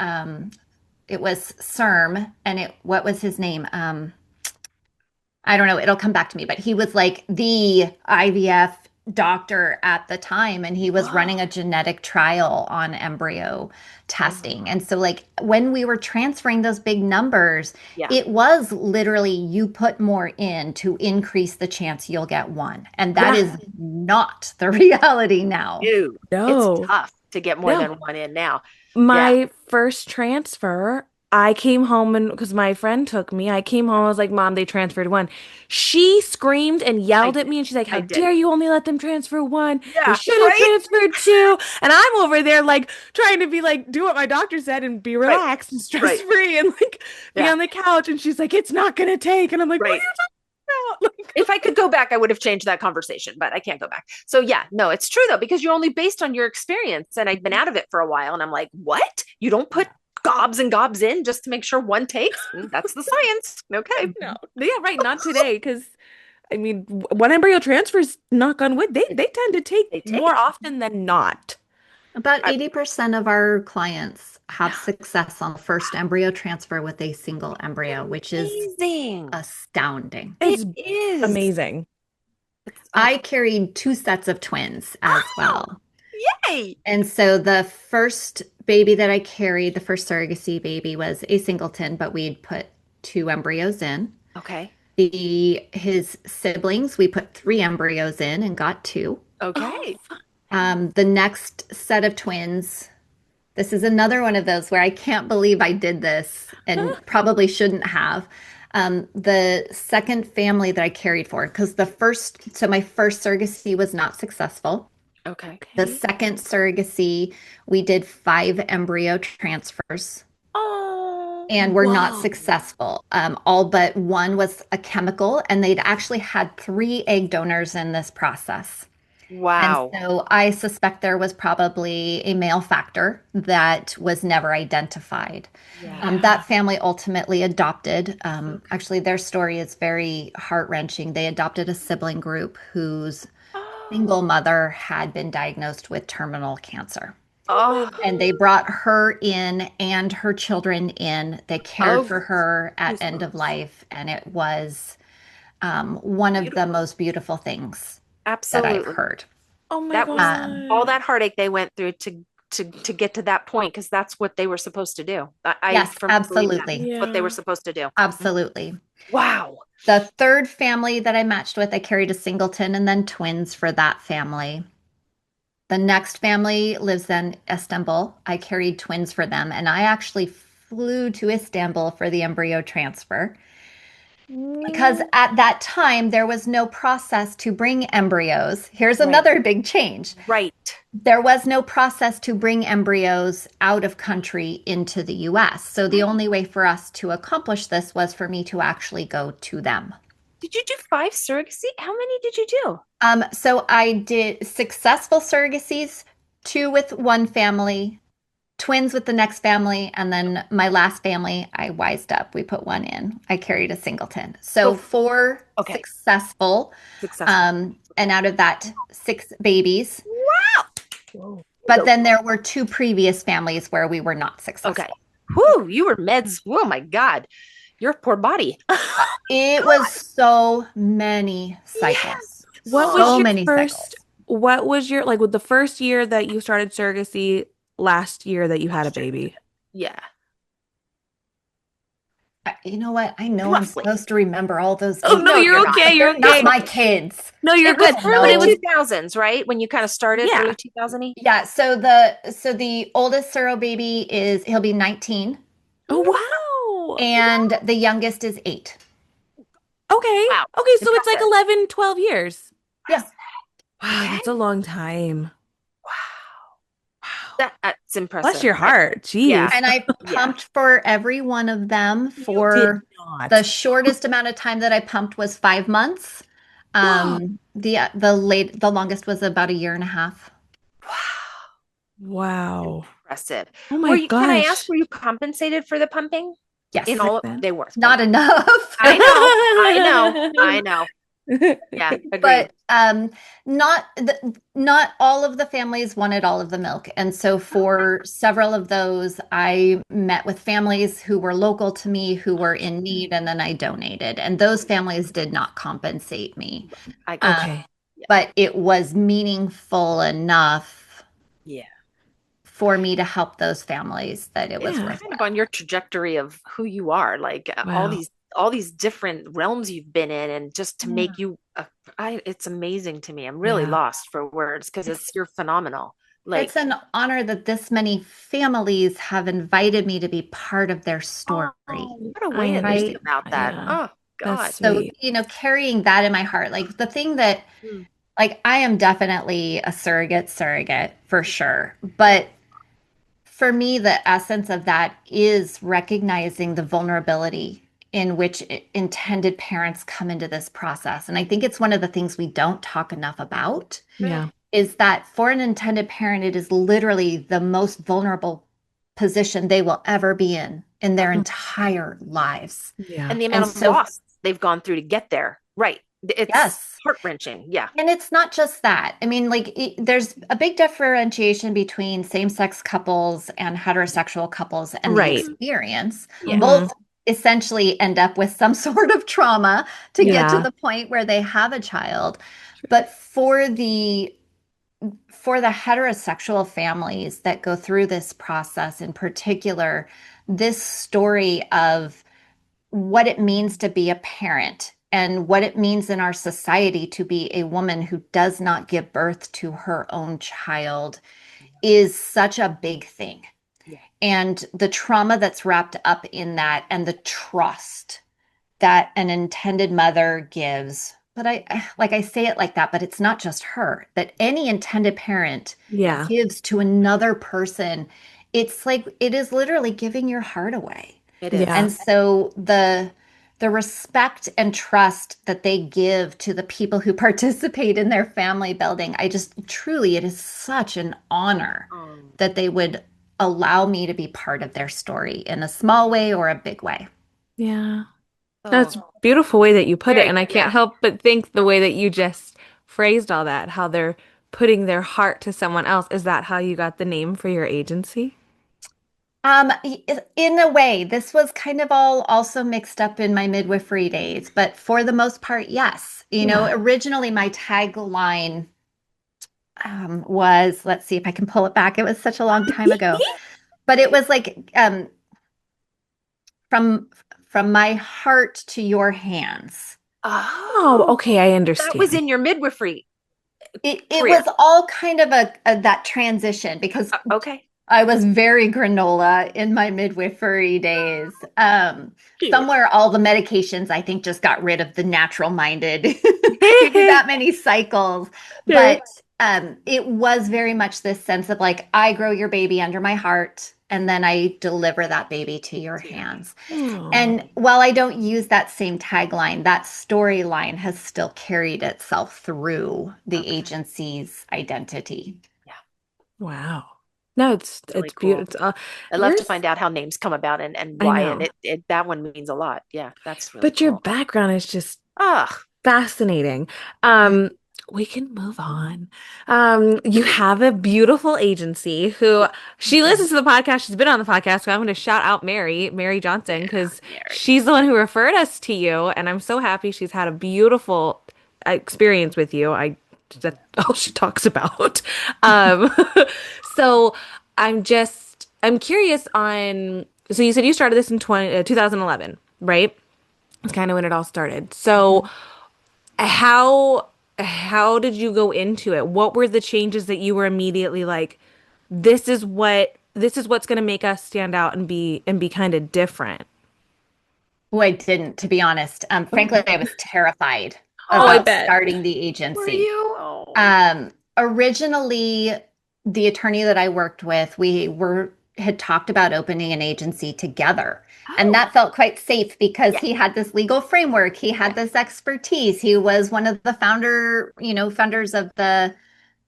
Speaker 3: It was CERM and it what was his name? I don't know, it'll come back to me, but he was like the IVF doctor at the time and he was running a genetic trial on embryo testing. And so like when we were transferring those big numbers,
Speaker 2: Yeah.
Speaker 3: it was literally you put more in to increase the chance you'll get one. And that
Speaker 2: Yeah.
Speaker 3: is not the reality now.
Speaker 2: Ew. It's
Speaker 4: No.
Speaker 2: tough to get more
Speaker 4: No.
Speaker 2: than one in now. Yeah.
Speaker 4: My first transfer, I came home and because my friend took me, I came home, I was like, Mom, they transferred one. She screamed and
Speaker 2: I
Speaker 4: yelled at
Speaker 2: did.
Speaker 4: me and she's like,
Speaker 2: I
Speaker 4: How
Speaker 2: did.
Speaker 4: dare you only let them transfer one? They
Speaker 2: Yeah.
Speaker 4: should have
Speaker 2: Right.
Speaker 4: transferred two. And I'm over there like trying to be like, do what my doctor said and be
Speaker 2: Right.
Speaker 4: relaxed and stress
Speaker 2: Right.
Speaker 4: free and like be
Speaker 2: Yeah.
Speaker 4: on the couch. And she's like, It's not gonna take. And I'm like, What are
Speaker 2: Right.
Speaker 4: you talking about? Like,
Speaker 2: If I could go back, I would have changed that conversation, but I can't go back. So yeah, no, it's true though, because you're only based on your experience. And I've been out of it for a while. And I'm like, what? You don't put gobs and gobs in just to make sure one takes? That's the science. Okay.
Speaker 4: no. Yeah, right, not today. Because I mean, when embryo transfers, knock on wood, they tend to take
Speaker 2: They
Speaker 4: more
Speaker 2: take.
Speaker 4: often than not.
Speaker 3: About
Speaker 2: I,
Speaker 3: 80% of our clients have success on the first embryo transfer with a single embryo, which is
Speaker 2: amazing.
Speaker 3: astounding.
Speaker 2: It
Speaker 4: It's
Speaker 2: is.
Speaker 4: amazing.
Speaker 2: It's,
Speaker 3: I carried two sets of twins as well.
Speaker 2: yay.
Speaker 3: And so the first baby that I carried, the first surrogacy baby, was a singleton, but we'd put two embryos in.
Speaker 2: Okay.
Speaker 3: His siblings, we put three embryos in and got two.
Speaker 4: Oh,
Speaker 2: Okay.
Speaker 3: The next set of twins, this is another one of those where I can't believe I did this and probably shouldn't have. The second family that I carried for, because so my first surrogacy was not successful.
Speaker 2: Okay.
Speaker 3: The
Speaker 4: okay.
Speaker 3: second surrogacy, we did 5 embryo transfers
Speaker 2: Oh,
Speaker 3: and were not
Speaker 2: whoa.
Speaker 3: successful. All but one was a chemical, and they'd actually had 3 egg donors in this process. And
Speaker 2: Wow.
Speaker 3: so I suspect there was probably a male factor that was never identified.
Speaker 2: Yeah.
Speaker 3: That family ultimately adopted.
Speaker 2: Okay.
Speaker 3: Actually, their story is very heart-wrenching. They adopted a sibling group whose
Speaker 2: Oh,
Speaker 3: single mother had been diagnosed with terminal cancer.
Speaker 4: Oh my
Speaker 2: oh,
Speaker 3: And they brought her in and her children in. They cared
Speaker 2: oh,
Speaker 3: for her at end of
Speaker 2: goosebumps.
Speaker 3: life, and it was one of the
Speaker 2: Beautiful.
Speaker 3: most beautiful things that I've
Speaker 2: Absolutely.
Speaker 3: heard.
Speaker 4: oh my
Speaker 2: That was
Speaker 3: Um,
Speaker 2: all
Speaker 4: God.
Speaker 2: that heartache they went through to get to that point because that's what they were supposed to do. I
Speaker 3: yes,
Speaker 2: firmly believe that.
Speaker 3: absolutely.
Speaker 2: That's what they were
Speaker 4: Yeah.
Speaker 2: supposed to do.
Speaker 3: Absolutely.
Speaker 2: Wow.
Speaker 3: The third family that I matched with, I carried a singleton and then twins for that family. The next family lives in Istanbul. I carried twins for them, and I actually flew to Istanbul for the embryo transfer because
Speaker 4: Mm.
Speaker 3: at that time there was no process to bring embryos. Here's
Speaker 2: Right.
Speaker 3: another big change.
Speaker 2: Right.
Speaker 3: There was no process to bring embryos out of country into the US. So the only way for us to accomplish this was for me to actually go to them.
Speaker 2: Did you do 5 surrogacy? How many did you do?
Speaker 3: So I did successful surrogacies, 2 with one family, twins with the next family, and then my last family, I wised up. We put one in. I carried a singleton. So
Speaker 2: So,
Speaker 3: 4
Speaker 2: okay.
Speaker 3: successful,
Speaker 2: Successful.
Speaker 3: and out of that, 6 babies.
Speaker 2: Wow. Whoa.
Speaker 3: But
Speaker 2: So,
Speaker 3: then there were 2 previous families where we were not
Speaker 2: okay.
Speaker 3: successful.
Speaker 2: Whoo, you were meds. Oh my God. Your poor body.
Speaker 3: It was
Speaker 2: God.
Speaker 3: so many
Speaker 2: Yes.
Speaker 3: cycles,
Speaker 4: What was
Speaker 3: so
Speaker 2: Oh,
Speaker 4: your
Speaker 3: many
Speaker 4: first,
Speaker 3: cycles.
Speaker 4: what was your, like with the first year that you started surrogacy, last year that you had a baby?
Speaker 2: yeah.
Speaker 3: You know what? I know I'm
Speaker 2: Roughly.
Speaker 3: supposed to remember all those
Speaker 4: Oh,
Speaker 3: dates,
Speaker 4: no,
Speaker 2: No, you're
Speaker 4: you're
Speaker 2: not.
Speaker 4: okay.
Speaker 3: but
Speaker 4: You're
Speaker 3: they're not
Speaker 4: okay.
Speaker 3: my kids.
Speaker 4: No, you're
Speaker 2: It was
Speaker 4: good. But
Speaker 2: early
Speaker 4: it was,
Speaker 2: 2000s, right? When you kind of started
Speaker 4: yeah.
Speaker 2: early 2000
Speaker 3: Yeah, so the oldest Suro baby he'll be 19
Speaker 4: Oh, wow.
Speaker 3: and the youngest is 8.
Speaker 4: Okay.
Speaker 2: Wow.
Speaker 4: Okay. So it's like
Speaker 2: Impressive.
Speaker 4: 11, 12 years.
Speaker 3: Yeah.
Speaker 4: Wow.
Speaker 2: Okay.
Speaker 4: That's a long time.
Speaker 2: Wow.
Speaker 4: Wow.
Speaker 2: That's
Speaker 4: Bless
Speaker 2: impressive.
Speaker 4: your heart.
Speaker 2: Yeah.
Speaker 4: Jeez.
Speaker 3: And I
Speaker 2: Yeah.
Speaker 3: pumped for every one of them
Speaker 4: You did
Speaker 3: for the
Speaker 4: not.
Speaker 3: shortest amount of time that I pumped was 5 months. The longest was about a year and a half.
Speaker 2: Wow.
Speaker 4: Wow.
Speaker 2: Impressive.
Speaker 4: Oh my
Speaker 2: Can I ask,
Speaker 4: gosh.
Speaker 2: were you compensated for the pumping? In
Speaker 3: Yes,
Speaker 2: all,
Speaker 4: Then.
Speaker 2: they were.
Speaker 3: not enough.
Speaker 2: I know. I know. I know. Yeah, agreed.
Speaker 3: But not all of the families wanted all of the milk. And so for several of those, I met with families who were local to me who were in need, and then I donated. And those families did not compensate me.
Speaker 2: I got
Speaker 3: Um,
Speaker 2: you.
Speaker 4: Okay.
Speaker 2: Yeah.
Speaker 3: but it was meaningful enough
Speaker 2: Yeah.
Speaker 3: for me to help those families that it was
Speaker 4: Yeah.
Speaker 2: Kind of
Speaker 3: worthwhile.
Speaker 2: on your trajectory of who you are, like
Speaker 4: Wow.
Speaker 2: all these different realms you've been in, and just to
Speaker 3: Yeah.
Speaker 2: make you it's amazing to me. I'm really
Speaker 4: Yeah.
Speaker 2: lost for words because
Speaker 3: It's
Speaker 2: you're phenomenal.
Speaker 3: it's
Speaker 2: Like,
Speaker 3: an honor that this many families have invited me to be part of their
Speaker 2: oh,
Speaker 3: story.
Speaker 2: what a way to
Speaker 4: I'm,
Speaker 2: think
Speaker 3: Right.
Speaker 2: about that.
Speaker 4: yeah.
Speaker 2: Oh
Speaker 4: That's
Speaker 2: God.
Speaker 3: So,
Speaker 4: sweet.
Speaker 3: carrying that in my heart, like the thing that,
Speaker 2: Mm,
Speaker 3: like, I am definitely a surrogate for sure.
Speaker 2: yeah.
Speaker 3: But for me, the essence of that is recognizing the vulnerability in which intended parents come into this process. And I think it's one of the things we don't talk enough about
Speaker 2: Right.
Speaker 4: Yeah.
Speaker 3: is that for an intended parent, it is literally the most vulnerable position they will ever be in their
Speaker 2: Oh,
Speaker 3: entire lives.
Speaker 4: Yeah.
Speaker 2: and the
Speaker 3: And
Speaker 2: amount of
Speaker 3: so,
Speaker 2: loss they've gone through to get there. Right. It's
Speaker 3: yes.
Speaker 2: heart-wrenching. Yeah.
Speaker 3: And it's not just that. I mean, like, there's a big differentiation between same-sex couples and heterosexual couples and the
Speaker 4: Right.
Speaker 2: Mhm.
Speaker 3: experience.
Speaker 2: Yeah.
Speaker 4: Hmm.
Speaker 3: Both essentially end up with some sort of trauma to get to
Speaker 4: Yeah.
Speaker 3: the point where they have a child. But for the heterosexual families that go through this process in particular, this story of what it means to be a parent and what it means in our society to be a woman who does not give birth to her own child is such a big thing.
Speaker 2: Yeah.
Speaker 3: And the trauma that's wrapped up in that and the trust that an intended mother gives. But I say it like that, but it's not just her, that any intended parent
Speaker 2: Yeah.
Speaker 4: Yeah.
Speaker 3: gives to another person. It's like it is literally giving your heart away.
Speaker 2: It is.
Speaker 4: Yeah.
Speaker 3: And so the respect and trust that they give to the people who participate in their family building, I just truly, it is such an honor
Speaker 2: Um,
Speaker 3: that they would allow me to be part of their story in a small way or a big way.
Speaker 4: Yeah. That's a
Speaker 2: oh,
Speaker 4: beautiful way that you put it.
Speaker 2: very,
Speaker 4: And I can't
Speaker 2: yeah.
Speaker 4: help but think the way that you just phrased all that, how they're putting their heart to someone else. Is that how you got the name for your agency?
Speaker 3: In a way, this was kind of all also mixed up in my midwifery days, but for the most part, yes.
Speaker 4: Yeah.
Speaker 3: Originally my tagline was, let's see if I can pull it back. It was such a long time ago, but it was like from from my heart to your hands.
Speaker 4: Oh,
Speaker 2: Oh,
Speaker 4: okay. I
Speaker 2: that was
Speaker 4: understand.
Speaker 2: in your midwifery
Speaker 3: It was
Speaker 2: career.
Speaker 3: all kind of a that transition because
Speaker 2: Okay.
Speaker 3: I was very granola in my midwifery days.
Speaker 2: Cute.
Speaker 3: Somewhere all the medications I think just got rid of the natural minded. You do that many cycles,
Speaker 4: Sure.
Speaker 3: but it was very much this sense of like I grow your baby under my heart, and then I deliver that baby to your hands.
Speaker 4: Oh,
Speaker 3: And while I don't use that same tagline, that storyline has still carried itself through the
Speaker 2: Okay.
Speaker 3: agency's identity.
Speaker 2: Yeah.
Speaker 4: wow. No, it's
Speaker 2: Really cool.
Speaker 4: beautiful. It's,
Speaker 2: I love to
Speaker 4: yours,
Speaker 2: find out how names come about and
Speaker 4: I
Speaker 2: why. And
Speaker 4: know.
Speaker 2: that one means a lot. Yeah, that's really
Speaker 4: But your
Speaker 2: cool.
Speaker 4: background is just
Speaker 2: Ah,
Speaker 4: fascinating. Um, we can move on. You have a beautiful agency who she listens to the podcast. She's been on the podcast, so I'm going to shout out Mary Johnson,
Speaker 2: yeah,
Speaker 4: because
Speaker 2: Mary.
Speaker 4: she's the one who referred us to you, and I'm so happy she's had a beautiful experience with you. That's all she talks about. Um, so I'm curious on. So you said you started this in 2011, right? It's kind of when it all started. So how how did you go into it? What were the changes that you were immediately like, this is what's going to make us stand out and be kind of different?
Speaker 3: Oh, I didn't, to be honest. Frankly,
Speaker 4: Okay.
Speaker 3: I was terrified
Speaker 4: Oh, I
Speaker 3: about
Speaker 2: Oh,
Speaker 4: bet.
Speaker 3: starting the
Speaker 2: were
Speaker 3: agency.
Speaker 2: you? Oh,
Speaker 3: Originally, the attorney that I worked with, we had talked about opening an agency together. And
Speaker 2: oh,
Speaker 3: that felt quite safe because
Speaker 2: yeah,
Speaker 3: he had this legal framework, he
Speaker 2: yeah.
Speaker 3: had this expertise. He was one of the founders of the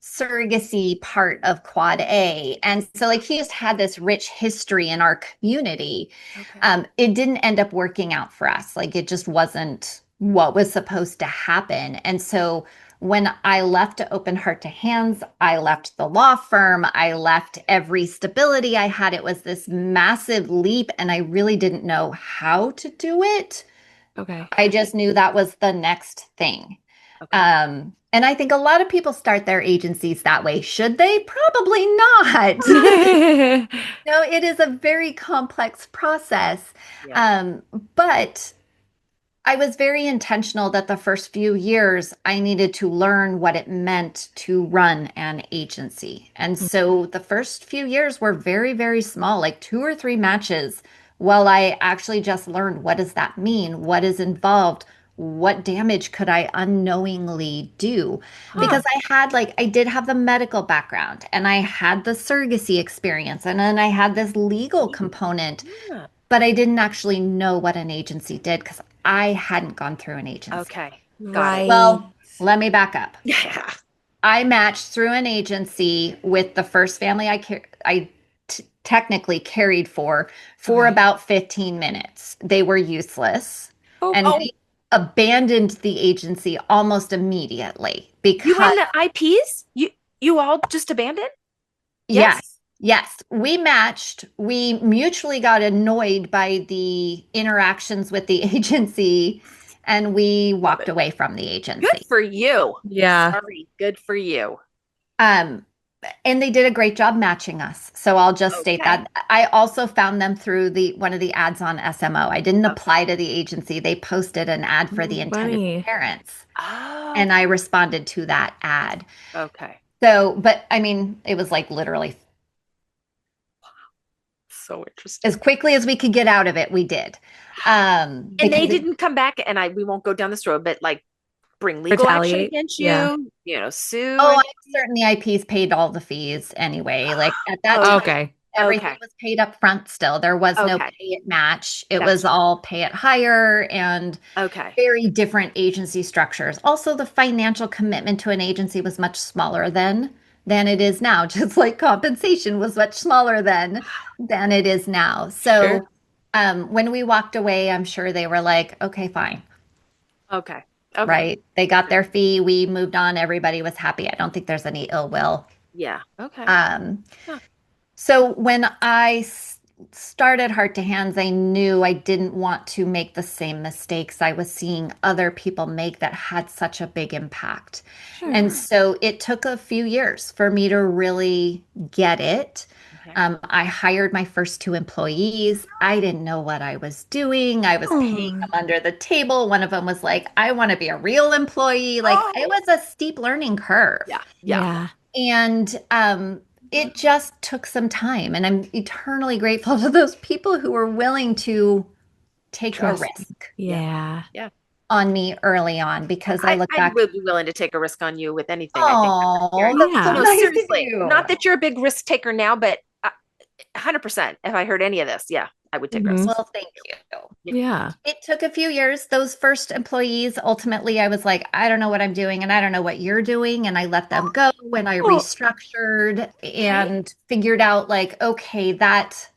Speaker 3: surrogacy part of Quad A. And so like he just had this rich history in our community.
Speaker 2: Okay.
Speaker 3: It didn't end up working out for us. Like it just wasn't what was supposed to happen. And so when I left to Open Heart to Hands, I left the law firm, I left every stability I had. It was this massive leap, and I really didn't know how to do it.
Speaker 4: Okay.
Speaker 3: I just knew that was the next thing.
Speaker 2: Okay.
Speaker 3: And I think a lot of people start their agencies that way. Should they? Probably not. No, it is a very complex process.
Speaker 2: Yeah.
Speaker 3: But I was very intentional that the first few years I needed to learn what it meant to run an agency. And so the first few years were very, very small, like 2 or 3 matches, while I actually just learned what does that mean? What is involved? What damage could I unknowingly do? Because I did have the medical background and I had the surrogacy experience and then I had this legal component,
Speaker 2: Yeah.
Speaker 3: but I didn't actually know what an agency did because I hadn't gone through an agency.
Speaker 2: Okay. Got it.
Speaker 4: Right.
Speaker 3: Well, let me back up.
Speaker 2: Yeah.
Speaker 3: I matched through an agency with the first family I technically carried for
Speaker 4: Okay.
Speaker 3: about 15 minutes. They were useless,
Speaker 4: Oh,
Speaker 3: and we abandoned the agency almost immediately
Speaker 2: You
Speaker 3: because
Speaker 2: and the IPs? You all just abandoned?
Speaker 3: yes,
Speaker 2: Yes.
Speaker 3: yes, we matched. We mutually got annoyed by the interactions with the agency, and we
Speaker 2: Love
Speaker 3: walked
Speaker 2: it.
Speaker 3: away from the
Speaker 2: Good
Speaker 3: agency.
Speaker 2: for you.
Speaker 4: yeah.
Speaker 2: Sorry. Good for you.
Speaker 3: Um, and they did a great job matching us. So I'll just state
Speaker 2: Okay.
Speaker 3: that. I also found them through the one of the ads on SMO. I didn't
Speaker 2: Okay.
Speaker 3: apply to the agency. They posted an ad for the intended
Speaker 4: Funny.
Speaker 3: parents,
Speaker 2: Oh,
Speaker 3: and I responded to that ad.
Speaker 2: okay.
Speaker 3: So, but I mean, it was like literally
Speaker 2: So interesting.
Speaker 3: as quickly as we could get out of it, we did.
Speaker 2: And they
Speaker 3: Because
Speaker 2: didn't come back, and we won't go down this road, but like bring legal action
Speaker 4: Retaliate.
Speaker 2: against
Speaker 4: Yeah.
Speaker 2: you, sue
Speaker 3: oh,
Speaker 2: and
Speaker 3: I'm certain the IPs paid all the fees anyway. Like at that
Speaker 2: okay.
Speaker 3: time,
Speaker 4: Okay.
Speaker 3: everything
Speaker 2: Okay.
Speaker 3: was paid up front still. There was no
Speaker 2: Okay.
Speaker 3: pay it match. It
Speaker 2: That's
Speaker 3: was all pay it higher and
Speaker 2: okay.
Speaker 3: very different agency structures. Also, the financial commitment to an agency was much smaller than it is now, just like compensation was much smaller than it is now.
Speaker 4: Sure.
Speaker 3: So, when we walked away, I'm sure they were like, okay, fine,
Speaker 2: Okay. Okay.
Speaker 3: right? They got their fee. We moved on. Everybody was happy. I don't think there's any ill will.
Speaker 2: Yeah. Okay.
Speaker 3: Um,
Speaker 2: Huh.
Speaker 3: So when started Heart to Hands, I knew I didn't want to make the same mistakes I was seeing other people make that had such a big impact.
Speaker 4: Sure.
Speaker 3: And so it took a few years for me to really get it.
Speaker 2: Okay.
Speaker 3: I hired my first 2 employees. I didn't know what I was doing. I was paying
Speaker 4: Oh.
Speaker 3: them under the table. One of them was like, I want to be a real employee. Like it
Speaker 2: Oh.
Speaker 3: was a steep learning curve.
Speaker 2: Yeah. Yeah.
Speaker 4: Yeah.
Speaker 3: And it just took some time. And I'm eternally grateful to those people who were willing to take a
Speaker 4: Trust.
Speaker 3: risk
Speaker 4: Yeah.
Speaker 2: Yeah.
Speaker 3: on me early on because I look
Speaker 2: I
Speaker 3: back,
Speaker 2: would be willing to take a risk on you with anything. I think that's
Speaker 3: oh,
Speaker 2: very,
Speaker 3: that's so
Speaker 4: Yeah.
Speaker 2: no,
Speaker 3: nice of
Speaker 2: seriously,
Speaker 3: you.
Speaker 2: not that you're a big risk taker now, but 100%. If I heard any of this, yeah, I would take
Speaker 4: Mhm.
Speaker 2: risks.
Speaker 3: Well, thank you.
Speaker 4: Yeah.
Speaker 3: It took a few years. Those first employees, ultimately, I was like, I don't know what I'm doing and I don't know what you're doing. And I let them go when I
Speaker 4: Oh,
Speaker 3: restructured and figured out like, okay, that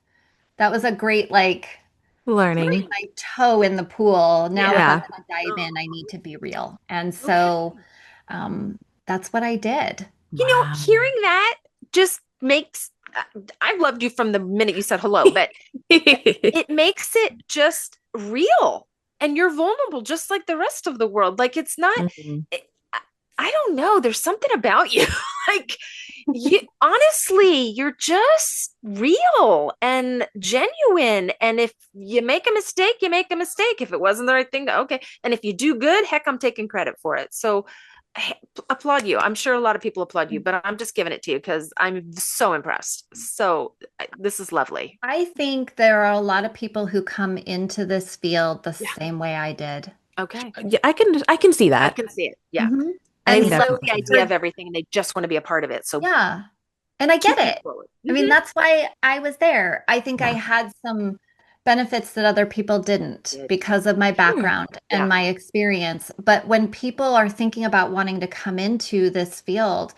Speaker 3: was a great like
Speaker 4: learning.
Speaker 3: dipping my toe in the pool. Now, if I'm
Speaker 4: Yeah.
Speaker 3: going to dive in, I need to be real. And
Speaker 2: Okay.
Speaker 3: so that's what I did.
Speaker 4: Wow.
Speaker 2: Hearing that just makes, I loved you from the minute you said hello, but it makes it just real. And you're vulnerable just like the rest of the world. Like it's not,
Speaker 4: Mhm.
Speaker 2: I don't know. There's something about you. Like you honestly, you're just real and genuine. And if you make a mistake, you make a mistake. If it wasn't the right thing, okay. And if you do good, heck, I'm taking credit for it. So I applaud you. I'm sure a lot of people applaud you, but I'm just giving it to you because I'm so impressed. So this is lovely.
Speaker 3: I think there are a lot of people who come into this field the
Speaker 2: Yeah.
Speaker 3: same way I did.
Speaker 2: Okay.
Speaker 4: Yeah, I can see
Speaker 2: I
Speaker 4: that.
Speaker 2: can see it. Yeah.
Speaker 3: Mhm.
Speaker 4: I
Speaker 2: They
Speaker 3: And
Speaker 4: can
Speaker 2: love
Speaker 3: so,
Speaker 2: the
Speaker 4: definitely see
Speaker 2: idea
Speaker 4: that.
Speaker 2: of everything and they just want to be a part of it. So
Speaker 3: yeah, and I get
Speaker 2: keep
Speaker 3: it.
Speaker 2: forward.
Speaker 3: I mean, that's why I was there. I think I
Speaker 4: Yeah.
Speaker 3: had some benefits that other people didn't because of my
Speaker 4: Sure.
Speaker 3: background
Speaker 2: Yeah.
Speaker 3: and my experience. But when people are thinking about wanting to come into this field,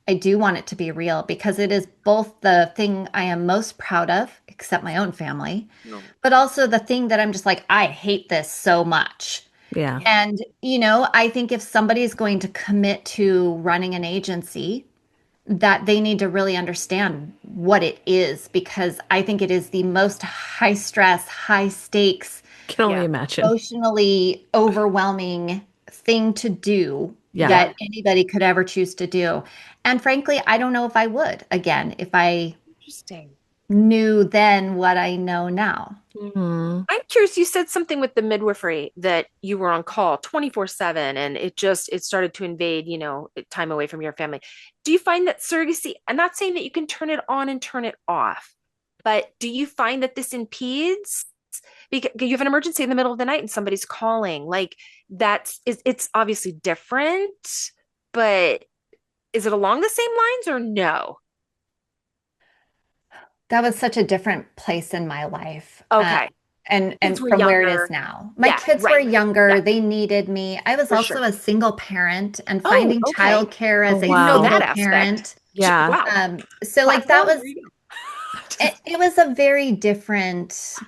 Speaker 3: I do want it to be real because it is both the thing I am most proud of, except my own family,
Speaker 2: No.
Speaker 3: but also the thing that I'm just like, I hate this so much.
Speaker 4: Yeah.
Speaker 2: Yeah.
Speaker 3: And, I think if somebody is going to commit to running an agency, that they need to really understand what it is because I think it is the most high stress, high stakes,
Speaker 4: Can only
Speaker 2: Yeah.
Speaker 4: imagine.
Speaker 3: emotionally overwhelming thing to do
Speaker 4: Yeah.
Speaker 3: that anybody could ever choose to do. And frankly, I don't know if I would again if I
Speaker 2: Interesting.
Speaker 3: knew then what I know now.
Speaker 4: Hmm.
Speaker 2: I'm curious, you said something with the midwifery that you were on call 24/7 and it started to invade, time away from your family. Do you find that surrogacy, I'm not saying that you can turn it on and turn it off, but do you find that this impedes because you have an emergency in the middle of the night and somebody's calling? Like it's obviously different, but is it along the same lines or no?
Speaker 3: That was such a different place in my life.
Speaker 2: Okay. Kids
Speaker 3: And
Speaker 2: were
Speaker 3: from where it is
Speaker 2: younger.
Speaker 3: now. My
Speaker 2: Yeah,
Speaker 3: kids were
Speaker 2: right. Yeah,
Speaker 3: younger, they needed me. I was
Speaker 2: for
Speaker 3: also
Speaker 2: sure.
Speaker 3: a single parent and
Speaker 2: Oh,
Speaker 3: finding
Speaker 2: okay.
Speaker 3: childcare
Speaker 4: Oh,
Speaker 3: as a
Speaker 2: Didn't know that
Speaker 4: wow.
Speaker 3: single
Speaker 2: aspect.
Speaker 3: parent.
Speaker 4: Yeah.
Speaker 2: Wow.
Speaker 3: So like that
Speaker 2: Platform,
Speaker 3: was
Speaker 2: there you go.
Speaker 3: it was a very different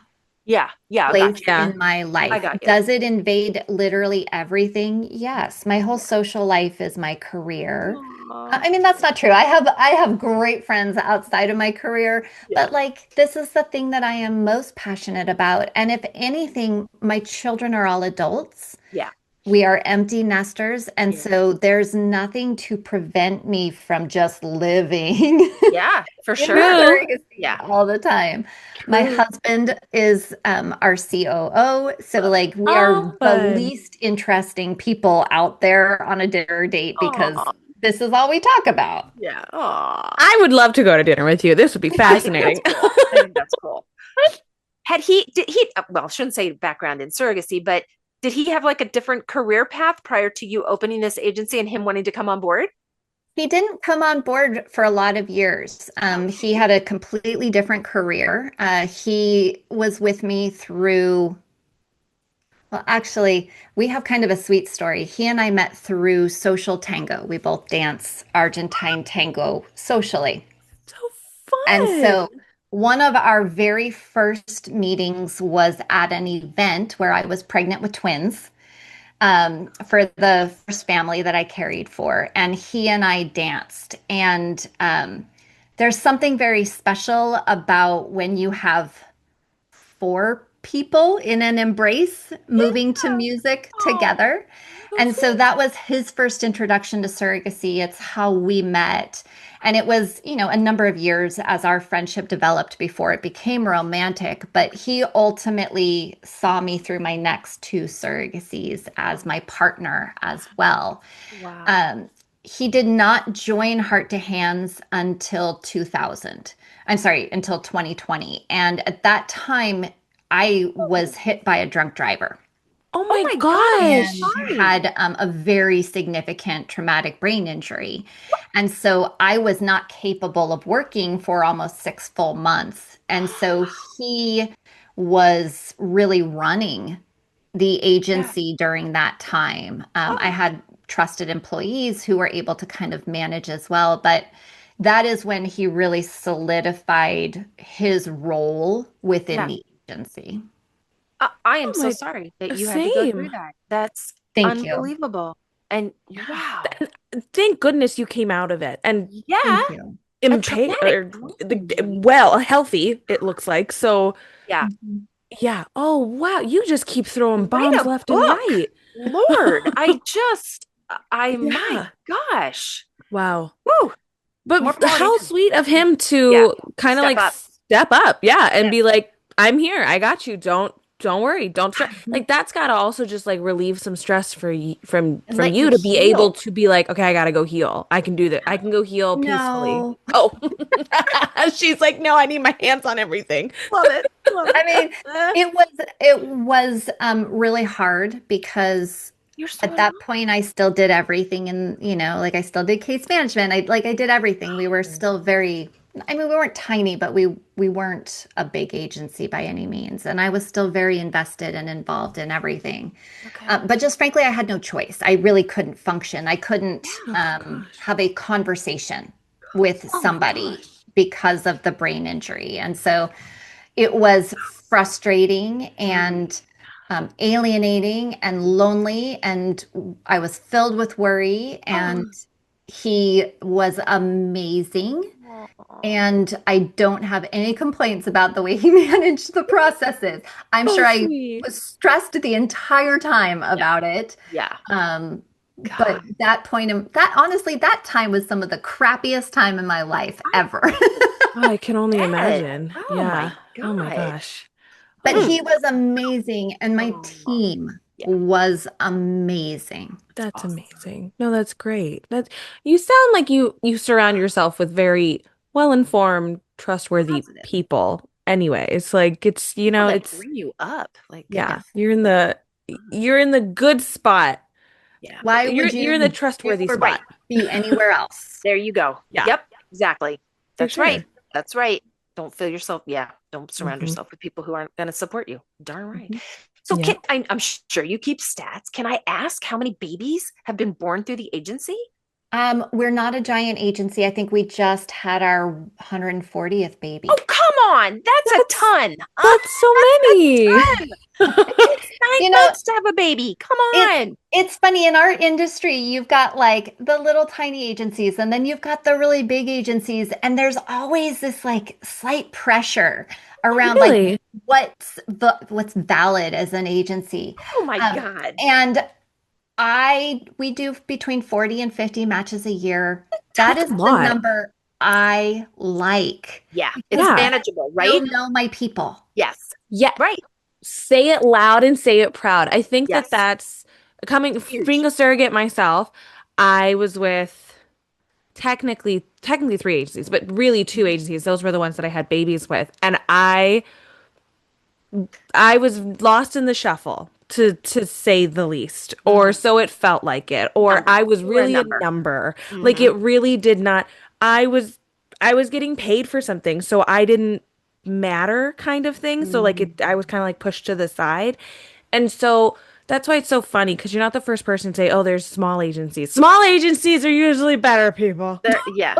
Speaker 2: Yeah, yeah, I got
Speaker 3: place
Speaker 2: you.
Speaker 4: Yeah.
Speaker 3: in my
Speaker 2: I
Speaker 3: life.
Speaker 2: got you.
Speaker 3: Does it invade literally everything? Yes. My whole social life is my career.
Speaker 2: Aw.
Speaker 3: I mean, that's not true. I have great friends outside of my career,
Speaker 2: Yeah,
Speaker 3: but like this is the thing that I am most passionate about. And if anything, my children are all adults.
Speaker 2: yeah,
Speaker 3: We are empty nesters, and
Speaker 2: yeah,
Speaker 3: so there's nothing to prevent me from just living
Speaker 2: yeah, for
Speaker 3: in
Speaker 2: sure.
Speaker 4: True.
Speaker 3: surrogacy
Speaker 2: Yeah.
Speaker 3: all the time. My
Speaker 4: True.
Speaker 3: husband is our COO, so like we are
Speaker 4: Oh,
Speaker 3: the
Speaker 4: fun.
Speaker 3: least interesting people out there on a dinner date because
Speaker 2: Aw,
Speaker 3: this is all we talk about.
Speaker 2: yeah. Aw.
Speaker 4: I would love to go to dinner with you. This would be
Speaker 2: I think that's
Speaker 4: fascinating.
Speaker 2: cool. I think that's cool. Did he, well, I shouldn't say background in surrogacy, but did he have like a different career path prior to you opening this agency and him wanting to come on board?
Speaker 3: He didn't come on board for a lot of years. He
Speaker 2: Okay.
Speaker 3: had a completely different career. He was with me through, well, actually, we have kind of a sweet story. He and I met through social tango. We both dance Argentine tango socially.
Speaker 4: So
Speaker 3: And
Speaker 4: fun.
Speaker 3: so one of our very first meetings was at an event where I was pregnant with twins for the first family that I cared for. And he and I danced. And there's something very special about when you have four people in an embrace moving to
Speaker 2: Yeah.
Speaker 3: music
Speaker 2: Oh,
Speaker 3: together.
Speaker 4: So
Speaker 3: And so
Speaker 4: sweet.
Speaker 3: that was his first introduction to surrogacy. It's how we met. And it was, a number of years as our friendship developed before it became romantic. But he ultimately saw me through my next two surrogacies as my partner as well.
Speaker 2: wow.
Speaker 3: Um, he did not join Heart to Hands until 2000. I'm sorry, until 2020. And at that time, I was
Speaker 2: Oh,
Speaker 3: hit by a drunk driver
Speaker 4: Oh
Speaker 2: oh
Speaker 4: my
Speaker 2: my God, I'm so
Speaker 3: and
Speaker 4: gosh.
Speaker 2: sorry.
Speaker 3: had a very significant traumatic brain injury. And so I was not capable of working for almost 6 full months. And so he was really running the
Speaker 2: Yeah.
Speaker 3: agency during that time. I
Speaker 2: Oh,
Speaker 3: had trusted employees who were able to kind of manage as well, but that is when he really solidified his role within
Speaker 2: yeah.
Speaker 3: the agency.
Speaker 2: I am
Speaker 4: Oh
Speaker 2: so
Speaker 4: my,
Speaker 2: sorry that you had to go through
Speaker 4: same.
Speaker 2: that. That's
Speaker 3: Thank you.
Speaker 2: unbelievable. And
Speaker 4: Yeah.
Speaker 2: wow.
Speaker 4: Thank goodness you came out of it and
Speaker 2: Yeah,
Speaker 3: Thank you.
Speaker 2: a
Speaker 4: impaired
Speaker 2: traumatic
Speaker 4: or
Speaker 2: brain injury.
Speaker 4: well, healthy, it looks like. So,
Speaker 2: Yeah.
Speaker 3: Mhm.
Speaker 4: yeah. Oh, wow. You just keep throwing
Speaker 2: Write
Speaker 4: bombs
Speaker 2: a
Speaker 4: left and
Speaker 2: book.
Speaker 4: right.
Speaker 2: Lord, my
Speaker 4: Yeah.
Speaker 2: gosh.
Speaker 4: Wow.
Speaker 2: Woo, more
Speaker 4: But
Speaker 2: power to
Speaker 4: how
Speaker 2: him.
Speaker 4: sweet of him
Speaker 2: Yeah.
Speaker 4: to kind of
Speaker 2: Step
Speaker 4: like
Speaker 2: up.
Speaker 4: step up, yeah, and
Speaker 2: Yeah.
Speaker 4: be like, "I'm here. I got you. Don't worry. Don't stress."
Speaker 3: Mhm.
Speaker 4: Like that's gotta also just like relieve some stress for y
Speaker 3: And
Speaker 4: from
Speaker 3: let you
Speaker 4: you to be able
Speaker 3: heal.
Speaker 4: to be like, "Okay, I gotta go heal. I can do that. I can go heal peacefully."
Speaker 3: No.
Speaker 4: Oh, she's like, "No, I need my hands on everything."
Speaker 2: Love it. Love
Speaker 3: I mean,
Speaker 2: it.
Speaker 3: it was really hard because
Speaker 2: You're so
Speaker 3: at that
Speaker 2: alone.
Speaker 3: point I still did everything and like I still did case management. I did everything. We were still very, I mean, we weren't tiny, but we weren't a big agency by any means. And I was still very invested and involved in everything.
Speaker 2: Okay.
Speaker 3: But just frankly, I had no choice. I really couldn't function. I couldn't
Speaker 4: Oh gosh.
Speaker 3: have a conversation with
Speaker 4: Oh my
Speaker 3: somebody
Speaker 4: gosh.
Speaker 3: because of the brain injury. And so it was frustrating
Speaker 2: Mm.
Speaker 3: and alienating and lonely. And I was filled with worry. And
Speaker 2: Oh.
Speaker 3: he was amazing.
Speaker 2: Aw.
Speaker 3: And I don't have any complaints about the way he managed the processes. I'm
Speaker 4: So
Speaker 3: sure I
Speaker 4: sweet.
Speaker 3: was stressed the entire time
Speaker 2: Yeah.
Speaker 3: about it.
Speaker 2: Yeah.
Speaker 3: Um, but
Speaker 2: God.
Speaker 3: that point in that honestly, that time was some of the crappiest time in my life
Speaker 2: I
Speaker 3: ever.
Speaker 4: Oh, I can only
Speaker 2: bet.
Speaker 4: imagine.
Speaker 2: Oh my
Speaker 4: Yeah. Oh my
Speaker 2: God.
Speaker 4: gosh.
Speaker 3: But
Speaker 2: Mm.
Speaker 3: he was amazing, and my
Speaker 2: Oh.
Speaker 3: team
Speaker 2: Yeah.
Speaker 3: was amazing.
Speaker 2: It's
Speaker 4: That's
Speaker 2: awesome.
Speaker 4: amazing. No, that's great. That's you sound like you surround yourself with very well-informed, trustworthy
Speaker 2: Positive.
Speaker 4: people. Anyways, like
Speaker 2: People that
Speaker 4: it's
Speaker 2: bring you up. Like,
Speaker 4: yeah,
Speaker 3: Yes.
Speaker 4: you're in the good spot.
Speaker 2: yeah.
Speaker 3: Why would
Speaker 4: You're in the
Speaker 3: you do
Speaker 4: trustworthy
Speaker 3: or
Speaker 2: Right.
Speaker 4: spot.
Speaker 3: be anywhere else?
Speaker 2: There you go.
Speaker 4: Yeah,
Speaker 2: Yep. Exactly.
Speaker 4: for
Speaker 2: That's right.
Speaker 4: sure.
Speaker 2: That's right. Don't fill yourself. Yeah. Don't surround
Speaker 4: Hmm.
Speaker 2: yourself with people who aren't going to support you. Darn right.
Speaker 3: Mhm.
Speaker 2: So
Speaker 4: Yeah.
Speaker 2: I'm sure you keep stats. Can I ask how many babies have been born through the agency?
Speaker 3: We're not a giant agency. I think we just had our 140th
Speaker 2: Oh,
Speaker 3: baby.
Speaker 2: come on. That's a
Speaker 4: That's
Speaker 2: ton.
Speaker 4: that's so
Speaker 2: That's a
Speaker 4: many.
Speaker 2: ton. It's nine
Speaker 3: You know,
Speaker 2: months to have a baby. Come
Speaker 3: It
Speaker 2: on.
Speaker 3: it's funny in our industry, you've got like the little tiny agencies and then you've got the really big agencies and there's always this like slight pressure
Speaker 4: Oh,
Speaker 3: around like
Speaker 4: really?
Speaker 3: what's valid as an agency.
Speaker 2: Oh my
Speaker 3: Um,
Speaker 2: God.
Speaker 3: and we do between 40 and 50 matches a year. That
Speaker 2: Ton.
Speaker 3: is
Speaker 4: That's a
Speaker 3: the
Speaker 4: lot.
Speaker 3: number I like
Speaker 2: Yeah. It's
Speaker 3: because then
Speaker 4: Yeah.
Speaker 2: manageable,
Speaker 3: I
Speaker 2: right?
Speaker 3: still know my people.
Speaker 2: Yes.
Speaker 4: Yeah.
Speaker 2: Right.
Speaker 4: Say it loud and say it proud. I think that
Speaker 2: Yes.
Speaker 4: that's coming being
Speaker 2: Huge.
Speaker 4: a surrogate myself. I was with technically three agencies, but really two agencies. Those were the ones that I had babies with, and I was lost in the shuffle to say the least, or
Speaker 2: Mhm.
Speaker 4: so it felt like it, or
Speaker 2: Number.
Speaker 4: I was
Speaker 2: You were a
Speaker 4: really a
Speaker 2: number.
Speaker 4: number. Like
Speaker 2: Hmm.
Speaker 4: it really did not. I was I was getting paid for something, so I didn't matter kind of thing. So like
Speaker 3: Mhm.
Speaker 4: it I was kind of like pushed to the side. And so that's why it's so funny because you're not the first person to say, "Oh, there's small agencies." Small agencies are usually better people.
Speaker 2: Yeah.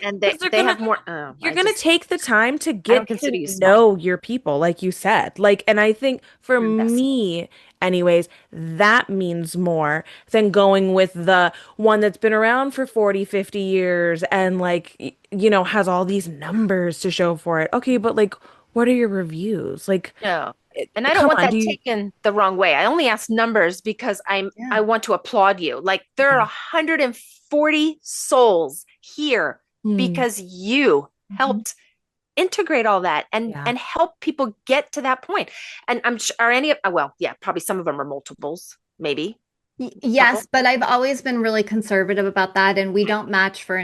Speaker 2: And
Speaker 4: Because
Speaker 2: they have more. Oh,
Speaker 4: you're gonna take the time to
Speaker 2: I don't
Speaker 4: get
Speaker 2: consider
Speaker 4: to
Speaker 2: you small.
Speaker 4: know your people, like you said. Like, and I think for
Speaker 2: You're invested.
Speaker 4: me, anyways, that means more than going with the one that's been around for 40, 50 years and like, has all these numbers to show for it. Okay, but like, what are your reviews? Like,
Speaker 2: No. And I don't
Speaker 4: come
Speaker 2: want
Speaker 4: on,
Speaker 2: that taken the wrong way. I only ask numbers because
Speaker 3: Yeah.
Speaker 2: I want to applaud you. Like there are
Speaker 4: yeah.
Speaker 2: 140 souls here
Speaker 4: Hmm.
Speaker 2: because you
Speaker 3: Mhm.
Speaker 2: helped integrate all that
Speaker 4: Yeah.
Speaker 2: and help people get to that point. And I'm sure are any of well, yeah, probably some of them are multiples, maybe a couple.
Speaker 3: Yes, but I've always been really conservative about that, and we don't match for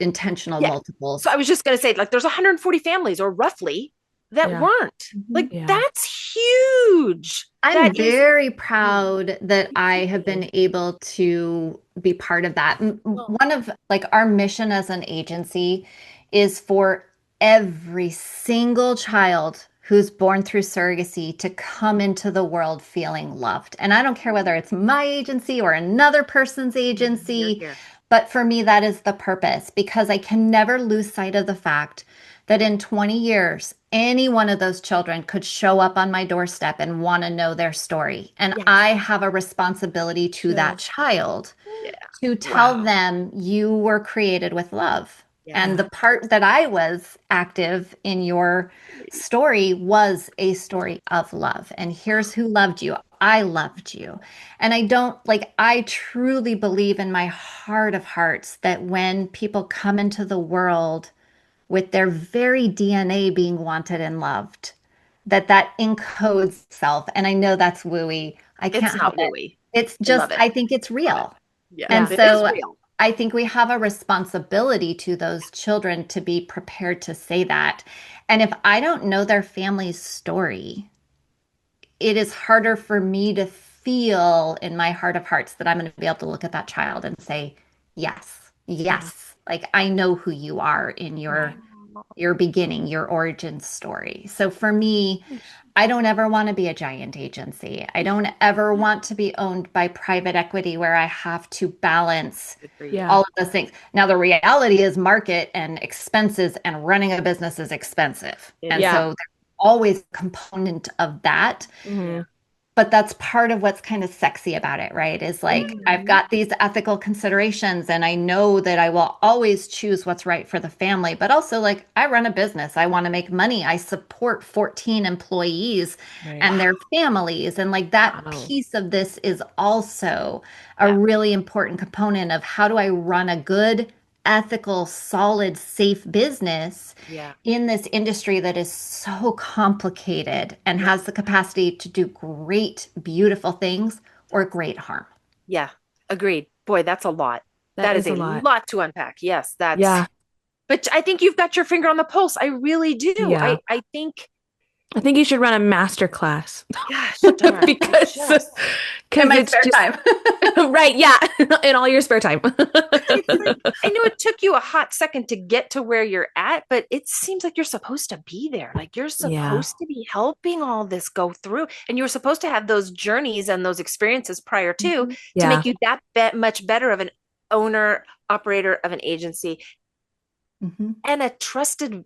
Speaker 3: intentional
Speaker 2: Yeah. So
Speaker 3: multiples.
Speaker 2: I was just going to say, like, there's 140 families, or roughly, that
Speaker 4: Yeah.
Speaker 2: weren't. Like,
Speaker 3: Mhm.
Speaker 4: Yeah.
Speaker 2: that's huge.
Speaker 3: I'm
Speaker 2: That is
Speaker 3: very proud that
Speaker 2: me
Speaker 3: I have
Speaker 2: too.
Speaker 3: been able to be part of that.
Speaker 2: Oh,
Speaker 3: One of like our mission as an agency is for every single child who's born through surrogacy to come into the world feeling loved. And I don't care whether it's my agency or another person's
Speaker 2: you're
Speaker 3: agency,
Speaker 2: here.
Speaker 3: but for me, that is the purpose because I can never lose sight of the fact that in 20 years, any one of those children could show up on my doorstep and want to know their story. And
Speaker 2: Yes.
Speaker 3: I have a responsibility to that
Speaker 4: Chills.
Speaker 3: child
Speaker 2: Yeah.
Speaker 3: to tell
Speaker 2: Wow.
Speaker 3: them you were created with love. And
Speaker 2: Yeah.
Speaker 4: Yeah.
Speaker 3: the part that I was active in your story was a story of love. And here's who loved you. I loved you. And I don't like, I truly believe in my heart of hearts that when people come into the world, with their very DNA being wanted and loved, that encodes self. And I know that's wooey. I
Speaker 2: It's
Speaker 3: can't help
Speaker 2: not
Speaker 3: it.
Speaker 2: Louis.
Speaker 3: It's
Speaker 2: I love
Speaker 3: just,
Speaker 2: it.
Speaker 3: I think it's
Speaker 2: Love it.
Speaker 3: real.
Speaker 2: Yeah.
Speaker 3: And
Speaker 4: Yeah.
Speaker 2: It is
Speaker 3: so
Speaker 2: real.
Speaker 3: I think we have a responsibility to those children to be prepared to say that. And if I don't know their family's story, it is harder for me to feel in my heart of hearts that I'm going to be able to look at that child and say, yes,
Speaker 4: Yeah.
Speaker 3: yes. Like I know who you are in
Speaker 4: Right.
Speaker 3: your your beginning, your origin story. So for me, I don't ever want to be a giant agency. I don't ever want to be owned by private equity where I have to balance
Speaker 2: Agreed.
Speaker 4: Yeah.
Speaker 3: all of those things. Now, the reality is market and expenses and running a business is expensive.
Speaker 2: It
Speaker 3: And
Speaker 2: is.
Speaker 4: Yeah.
Speaker 3: so there's always a component of that.
Speaker 2: Yeah.
Speaker 4: Hmm.
Speaker 3: But that's part of what's kind of sexy about it, right? Is like I've
Speaker 2: Mhm.
Speaker 3: got these ethical considerations and I know that I will always choose what's right for the family, but also like I run a business. I want to make money. I support 14 employees
Speaker 4: Right.
Speaker 3: and
Speaker 2: Wow.
Speaker 3: their families. And like that
Speaker 4: Wow.
Speaker 3: piece of this is also a
Speaker 2: Yeah.
Speaker 3: really important component of how do I run a good, ethical, solid, safe business
Speaker 2: Yeah.
Speaker 3: in this industry that is so complicated and
Speaker 2: Yeah.
Speaker 3: has the capacity to do great, beautiful things or great harm.
Speaker 2: Yeah. Agreed. Boy, that's a lot.
Speaker 4: That
Speaker 2: That is
Speaker 4: is a
Speaker 2: a
Speaker 4: lot.
Speaker 2: lot to unpack. Yes, that's,
Speaker 4: Yeah.
Speaker 2: but I think you've got your finger on the pulse. I really do.
Speaker 4: Yeah.
Speaker 2: I think,
Speaker 4: I think you should run a master class
Speaker 2: gosh darn, I
Speaker 4: because
Speaker 2: just,
Speaker 3: In
Speaker 4: because
Speaker 3: my
Speaker 4: it's
Speaker 3: spare
Speaker 4: just
Speaker 3: time.
Speaker 4: right. Yeah. In all your spare time.
Speaker 2: it's like, I know it took you a hot second to get to where you're at, but it seems like you're supposed to be there. Like you're
Speaker 4: Yeah.
Speaker 2: supposed to be helping all this go through. And you were supposed to have those journeys and those experiences prior
Speaker 3: Mhm.
Speaker 2: to
Speaker 4: Yeah.
Speaker 2: make you that much better of an owner, operator of an agency
Speaker 3: Mhm.
Speaker 2: and a trusted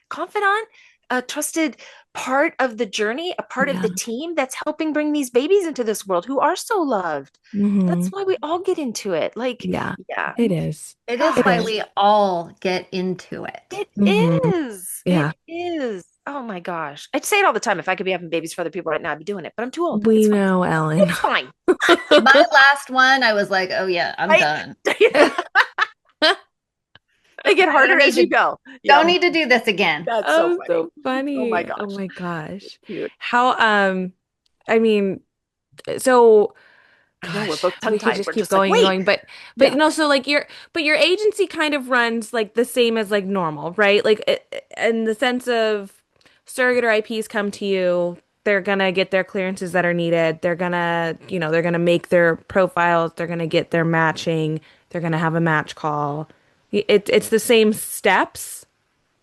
Speaker 2: confidant, a trusted part of the journey, a part of
Speaker 4: Yeah.
Speaker 2: the team that's helping bring these babies into this world who are so loved. That's
Speaker 4: Hmm.
Speaker 2: why we all get into it. Like,
Speaker 4: Yeah.
Speaker 2: yeah,
Speaker 4: It is.
Speaker 3: It is
Speaker 4: It
Speaker 3: why
Speaker 2: gosh,
Speaker 4: is.
Speaker 3: we all get into it.
Speaker 2: it
Speaker 4: Hmm.
Speaker 2: is. It
Speaker 4: Yeah.
Speaker 2: is. Oh my gosh. I'd say it all the time. If I could be having babies for other people right now, I'd be doing it, but I'm too old.
Speaker 4: We
Speaker 2: It's fine.
Speaker 4: know, Ellen.
Speaker 2: It's fine.
Speaker 3: My last one, I was like, oh yeah, I'm
Speaker 2: I,
Speaker 3: done.
Speaker 2: they get
Speaker 3: I
Speaker 2: harder as you go.
Speaker 3: don't
Speaker 2: Yep.
Speaker 3: need to do this again.
Speaker 2: That's so
Speaker 4: Oh,
Speaker 2: funny.
Speaker 4: so
Speaker 2: Oh my
Speaker 4: funny. Oh
Speaker 2: gosh.
Speaker 4: my gosh.
Speaker 2: Cute.
Speaker 4: How I mean, so
Speaker 2: I know we're
Speaker 4: gosh,
Speaker 2: both tongue
Speaker 4: we could
Speaker 2: tied.
Speaker 4: just
Speaker 2: We're
Speaker 4: keep
Speaker 2: just like,
Speaker 4: going and
Speaker 2: wait.
Speaker 4: going, but
Speaker 2: Yeah.
Speaker 4: no, so like your agency kind of runs like the same as like normal, right? Like in the sense of surrogate or IPs come to you, they're gonna get their clearances that are needed. They're gonna, they're gonna make their profiles, they're gonna get their matching, they're gonna have a match call. It's the same steps.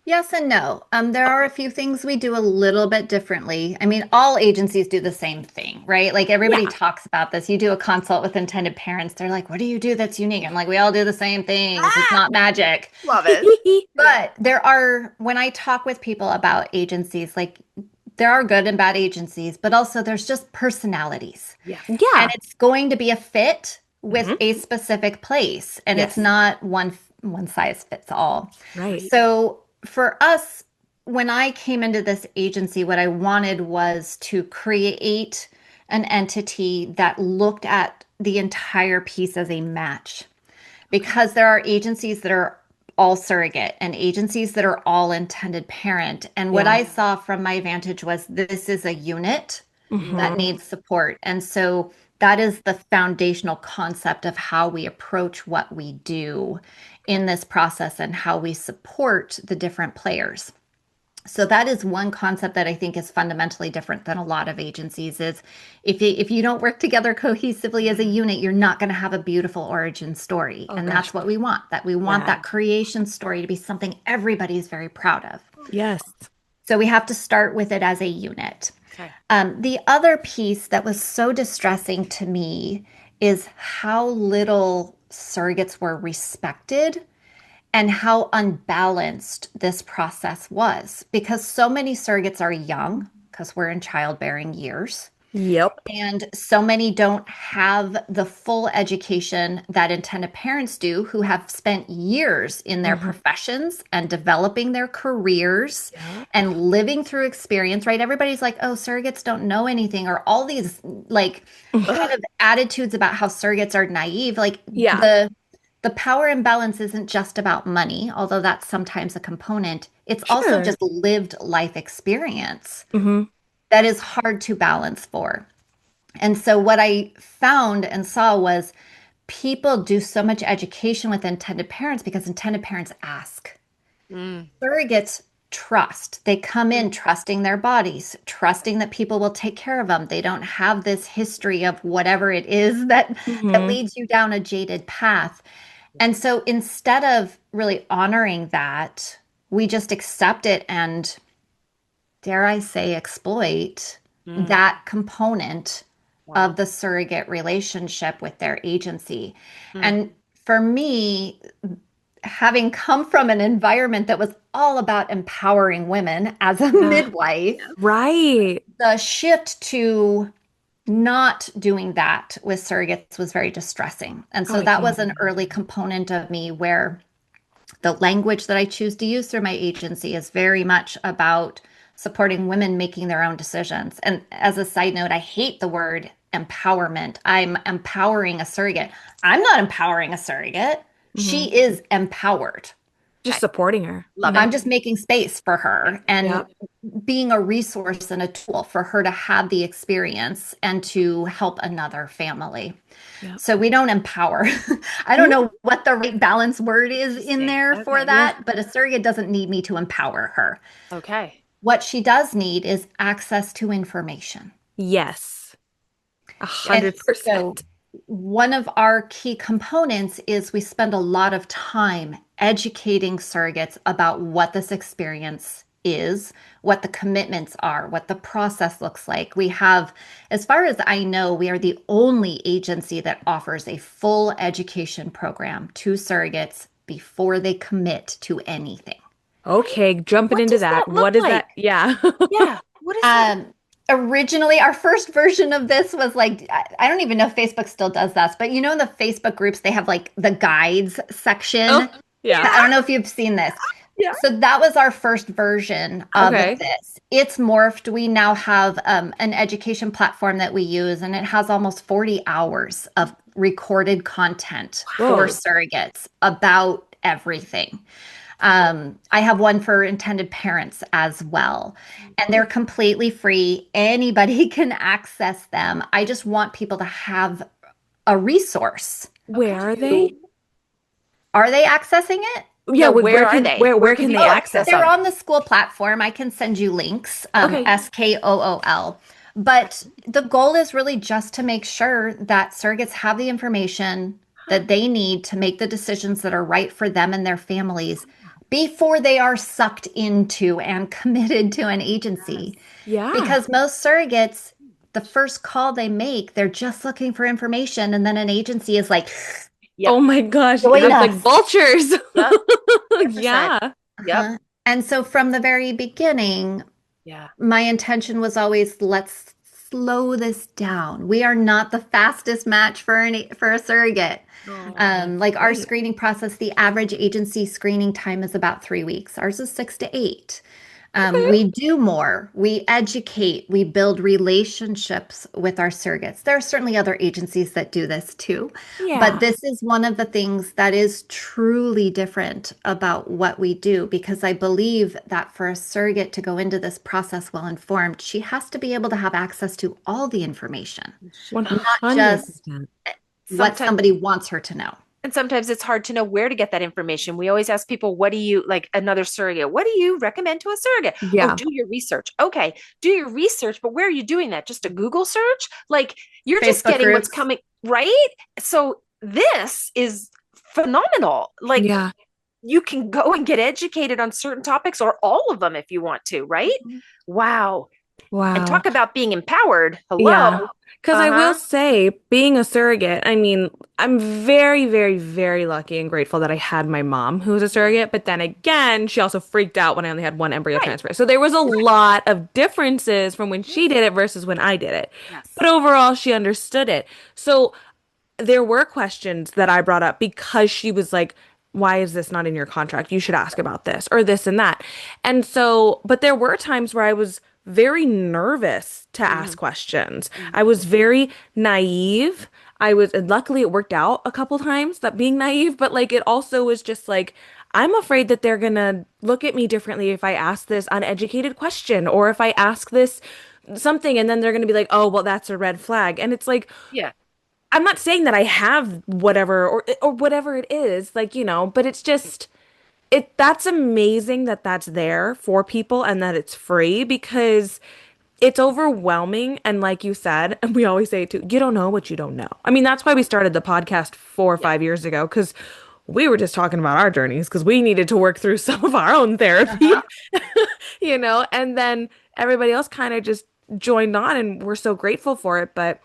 Speaker 3: Yes and no. There are a few things we do a little bit differently. I mean, all agencies do the same thing, right? Like everybody
Speaker 2: Yeah.
Speaker 3: talks about this. You do a consult with intended parents. They're like, what do you do that's unique? I'm like, we all do the same things. It's
Speaker 2: Ah,
Speaker 3: not magic.
Speaker 2: love it. Yeah.
Speaker 3: But there are, when I talk with people about agencies, like there are good and bad agencies, but also there's just personalities.
Speaker 2: Yes.
Speaker 3: And
Speaker 4: Yeah.
Speaker 3: it's going to be a fit with
Speaker 2: Hmm.
Speaker 3: a specific place. And it's
Speaker 2: Yes.
Speaker 3: not one size fits all.
Speaker 4: Right.
Speaker 2: Right.
Speaker 3: So for us, when I came into this agency, what I wanted was to create an entity that looked at the entire piece as a match
Speaker 2: Okay.
Speaker 3: because there are agencies that are all surrogate and agencies that are all intended parent. And what
Speaker 4: Yeah.
Speaker 3: I saw from my vantage was this is a unit that
Speaker 4: Hmm.
Speaker 2: Mhm.
Speaker 3: needs support. And so that is the foundational concept of how we approach what we do in this process and how we support the different players. So that is one concept that I think is fundamentally different than a lot of agencies is if you don't work together cohesively as a unit, you're not going to have a beautiful origin story.
Speaker 4: Oh
Speaker 3: And that's
Speaker 4: gosh.
Speaker 3: what we want. That we want
Speaker 2: Yeah.
Speaker 3: that creation story to be something everybody is very proud of.
Speaker 4: Yes.
Speaker 3: So we have to start with it as a unit.
Speaker 2: Okay.
Speaker 3: The other piece that was so distressing to me is how little surrogates were respected and how unbalanced this process was because so many surrogates are young because we're in childbearing years.
Speaker 4: Yep.
Speaker 3: And so many don't have the full education that intended parents do, who have spent years in their
Speaker 4: Hmm.
Speaker 3: professions and developing their careers
Speaker 4: Yeah.
Speaker 3: and living through experience, right? Everybody's like, oh, surrogates don't know anything, or all these like
Speaker 2: Ugh.
Speaker 3: kind of attitudes about how surrogates are naive. Like
Speaker 4: Yeah.
Speaker 3: the power imbalance isn't just about money, although that's sometimes a component. It's also
Speaker 4: Sure.
Speaker 3: just lived life experience
Speaker 4: Hmm.
Speaker 3: that is hard to balance for. And so what I found and saw was people do so much education with intended parents because intended parents ask.
Speaker 2: Mm.
Speaker 3: Surrogates trust. They come in
Speaker 2: Mm.
Speaker 3: trusting their bodies, trusting that people will take care of them. They don't have this history of whatever it is that
Speaker 4: Hmm.
Speaker 3: leads you down a jaded path. And so instead of really honoring that, we just accept it and, dare I say, exploit
Speaker 2: Mm.
Speaker 3: that component
Speaker 2: Wow.
Speaker 3: of the surrogate relationship with their agency.
Speaker 2: Mm.
Speaker 3: And for me, having come from an environment that was all about empowering women as a
Speaker 4: Yeah.
Speaker 3: midwife,
Speaker 4: Right.
Speaker 3: the shift to not doing that with surrogates was very distressing. And
Speaker 4: Oh,
Speaker 3: so
Speaker 4: I
Speaker 3: that
Speaker 4: can't
Speaker 3: was an
Speaker 4: imagine.
Speaker 3: early component of me where the language that I choose to use through my agency is very much about supporting women making their own decisions. And as a side note, I hate the word empowerment. I'm empowering a surrogate. I'm not empowering a surrogate.
Speaker 4: Hmm.
Speaker 3: She is empowered.
Speaker 4: Just
Speaker 2: Okay.
Speaker 4: supporting her.
Speaker 2: Love it.
Speaker 3: I'm just making space for her
Speaker 4: Yeah.
Speaker 3: and being a resource and a tool for her to have the experience and to help another family.
Speaker 4: Yeah.
Speaker 3: So we don't empower. I don't
Speaker 4: Yeah.
Speaker 3: know what the right balance word is in
Speaker 2: Interesting.
Speaker 3: there for
Speaker 2: Okay.
Speaker 4: Yeah.
Speaker 3: that, but a surrogate doesn't need me to empower her.
Speaker 2: Okay.
Speaker 3: What she does need is access to information.
Speaker 4: Yes. A
Speaker 2: Yep.
Speaker 3: And
Speaker 4: hundred
Speaker 3: so
Speaker 4: percent.
Speaker 3: one of our key components is we spend a lot of time educating surrogates about what this experience is, what the commitments are, what the process looks like. We have, as far as I know, we are the only agency that offers a full education program to surrogates before they commit to anything.
Speaker 4: Okay, jumping
Speaker 2: What
Speaker 4: into
Speaker 2: does that
Speaker 4: that.
Speaker 2: look
Speaker 4: What is
Speaker 2: like?
Speaker 4: that? Yeah.
Speaker 2: Yeah. What is that?
Speaker 3: Um, Originally, our first version of this was like, I don't even know if Facebook still does this, but you know, in the Facebook groups, they have like the guides section.
Speaker 4: Oh, yeah.
Speaker 3: I don't know if you've seen this.
Speaker 2: Yeah.
Speaker 3: So that was our first version of
Speaker 4: Okay.
Speaker 3: this. It's morphed. We now have an education platform that we use, and it has almost 40 hours of recorded content for
Speaker 4: Whoa.
Speaker 3: surrogates about everything. I have one for intended parents as well, and they're completely free. Anybody can access them. I just want people to have a resource.
Speaker 4: Where are
Speaker 3: To,
Speaker 4: they?
Speaker 3: are they accessing it?
Speaker 4: Yeah,
Speaker 2: No,
Speaker 4: where
Speaker 2: where are
Speaker 4: can
Speaker 2: they? Where
Speaker 4: where
Speaker 2: can
Speaker 4: can they
Speaker 2: people
Speaker 3: Oh,
Speaker 2: access
Speaker 4: access
Speaker 3: they're
Speaker 2: them?
Speaker 4: it?
Speaker 3: on the school platform. I can send you links,
Speaker 4: Okay.
Speaker 3: SKOOL. But the goal is really just to make sure that surrogates have the information that they need to make the decisions that are right for them and their families before they are sucked into and committed to an agency.
Speaker 4: Yeah.
Speaker 3: Because most surrogates, the first call they make, they're just looking for information. And then an agency is like,
Speaker 2: Yep.
Speaker 4: Oh my gosh,
Speaker 3: join
Speaker 4: it's like
Speaker 3: us.
Speaker 4: vultures.
Speaker 2: Yep. 100%.
Speaker 4: Yeah.
Speaker 2: Yep.
Speaker 3: Uh-huh. And so from the very beginning,
Speaker 2: Yeah.
Speaker 3: my intention was always let's slow this down. We are not the fastest match for a surrogate.
Speaker 2: Oh, that's
Speaker 3: Like our
Speaker 2: great.
Speaker 3: screening process, the average agency screening time is about 3 weeks. Ours is 6 to 8.
Speaker 4: Okay.
Speaker 3: We do more. We educate. We build relationships with our surrogates. There are certainly other agencies that do this too, but
Speaker 4: Yeah.
Speaker 3: this is one of the things that is truly different about what we do because I believe that for a surrogate to go into this process well informed, she has to be able to have access to all the information, not just
Speaker 4: 100%.
Speaker 3: what
Speaker 2: Sometimes
Speaker 3: somebody wants her to know.
Speaker 2: And sometimes it's hard to know where to get that information. We always ask people, what do you like another surrogate? What do you recommend to a surrogate? Oh,
Speaker 4: Yeah.
Speaker 2: do your research. Okay, do your research, but where are you doing that? Just a Google search? Like you're just
Speaker 3: Facebook
Speaker 2: getting what's
Speaker 3: groups.
Speaker 2: coming, right? So this is phenomenal. Like
Speaker 4: Yeah.
Speaker 2: you can go and get educated on certain topics or all of them if you want to, right? Wow. And
Speaker 4: Wow.
Speaker 2: talk about being empowered.
Speaker 4: Yeah.
Speaker 2: Hello.
Speaker 4: Because I will
Speaker 2: Uh-huh.
Speaker 4: say, being a surrogate, I mean, I'm very, very, very lucky and grateful that I had my mom who was a surrogate. But then again, she also freaked out when I only had one embryo
Speaker 2: Right.
Speaker 4: transfer. So there was a lot of differences from when she did it versus when I did it.
Speaker 2: Yes.
Speaker 4: But overall, she understood it. So there were questions that I brought up because she was like, why is this not in your contract? You should ask about this or this and that. And so, but there were times where I was very nervous to ask questions. I was very naive. And luckily it worked out a couple times that being naive, but like it also was just like, I'm afraid that they're gonna look at me differently if I ask this uneducated question or if I ask this something and then they're gonna be like, oh, well, that's a red flag. And it's like,
Speaker 2: Yeah.
Speaker 4: I'm not saying that I have whatever or whatever it is, like, but it's just that's amazing that that's there for people and that it's free because it's overwhelming and like you said, and we always say it too, you don't know what you don't know. I mean, that's why we started the podcast 4 or
Speaker 2: Yeah.
Speaker 4: 5 years ago because we were just talking about our journeys because we needed to work through some of our own therapy, and then everybody else kind of just joined on and we're so grateful for it. But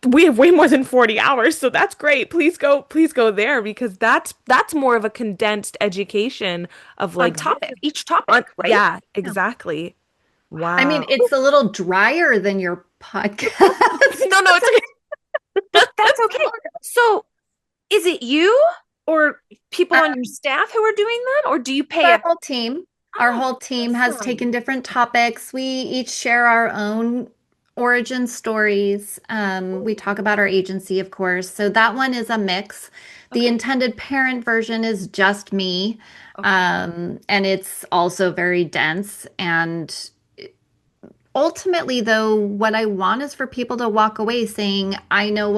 Speaker 4: we have way more than 40 hours, so that's great. Please go there because that's more of a condensed education of
Speaker 2: On
Speaker 4: like
Speaker 2: topic, each topic, right?
Speaker 4: yeah,
Speaker 3: Yeah.
Speaker 4: exactly.
Speaker 3: I mean,
Speaker 4: Wow.
Speaker 3: it's a little drier than your podcast.
Speaker 4: No, it's okay.
Speaker 2: That's okay. So is it you or people
Speaker 3: Um,
Speaker 2: on your staff who are doing that? Or do you pay
Speaker 3: our
Speaker 2: a
Speaker 3: whole team, our
Speaker 2: oh,
Speaker 3: whole team has
Speaker 2: awesome.
Speaker 3: taken different topics. We each share our own origin stories. We talk about our agency, of course. So that one is a mix. The
Speaker 2: Okay.
Speaker 3: intended parent version is just me.
Speaker 2: Okay.
Speaker 3: And it's also very dense. And ultimately, though, what I want is for people to walk away saying, I know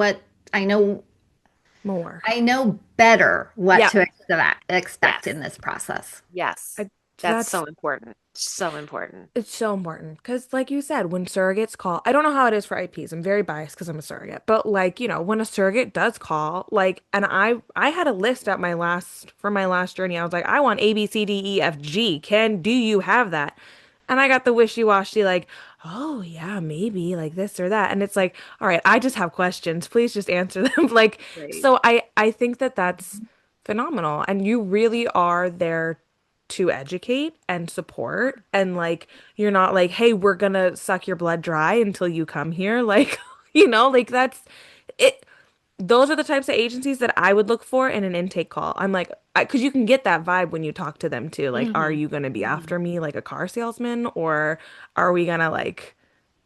Speaker 4: More.
Speaker 3: I know better what
Speaker 4: Yeah.
Speaker 3: to expect
Speaker 2: Yes.
Speaker 3: in this process.
Speaker 2: Yes.
Speaker 4: I,
Speaker 2: That's
Speaker 4: that's
Speaker 2: so important. So important.
Speaker 4: It's so important because, like you said, when surrogates call, I don't know how it is for IPs. I'm very biased because I'm a surrogate, but like, when a surrogate does call, like, and I had a list at my last journey. I was like, I want A, B, C, D, E, F, G. Do you have that? And I got the wishy-washy, like, oh yeah, maybe like this or that. And it's like, all right, I just have questions. Please just answer them. Like,
Speaker 2: Great.
Speaker 4: so I think that that's phenomenal, and you really are there to educate and support and like you're not like, hey, we're gonna suck your blood dry until you come here, like like that's it. Those are the types of agencies that I would look for in an intake call. I'm like, because you can get that vibe when you talk to them too, like, are
Speaker 2: Hmm.
Speaker 4: you gonna be
Speaker 2: Hmm.
Speaker 4: after me like a car salesman, or are we gonna like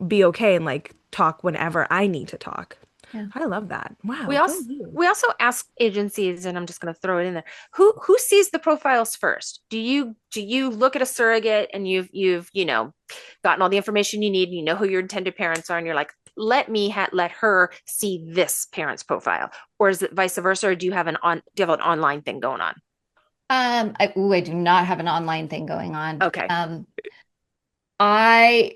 Speaker 4: be okay and like talk whenever I need to talk?
Speaker 3: Yeah.
Speaker 4: I love that.
Speaker 2: We
Speaker 4: Wow, go
Speaker 2: also
Speaker 4: you.
Speaker 2: we also ask agencies, and I'm just going to throw it in there. Who sees the profiles first? Do you look at a surrogate and you've gotten all the information you need, and you know who your intended parents are, and you're like, let her see this parent's profile, or is it vice versa? Or do you have an online thing going on?
Speaker 3: I do not have an online thing going on.
Speaker 2: Okay.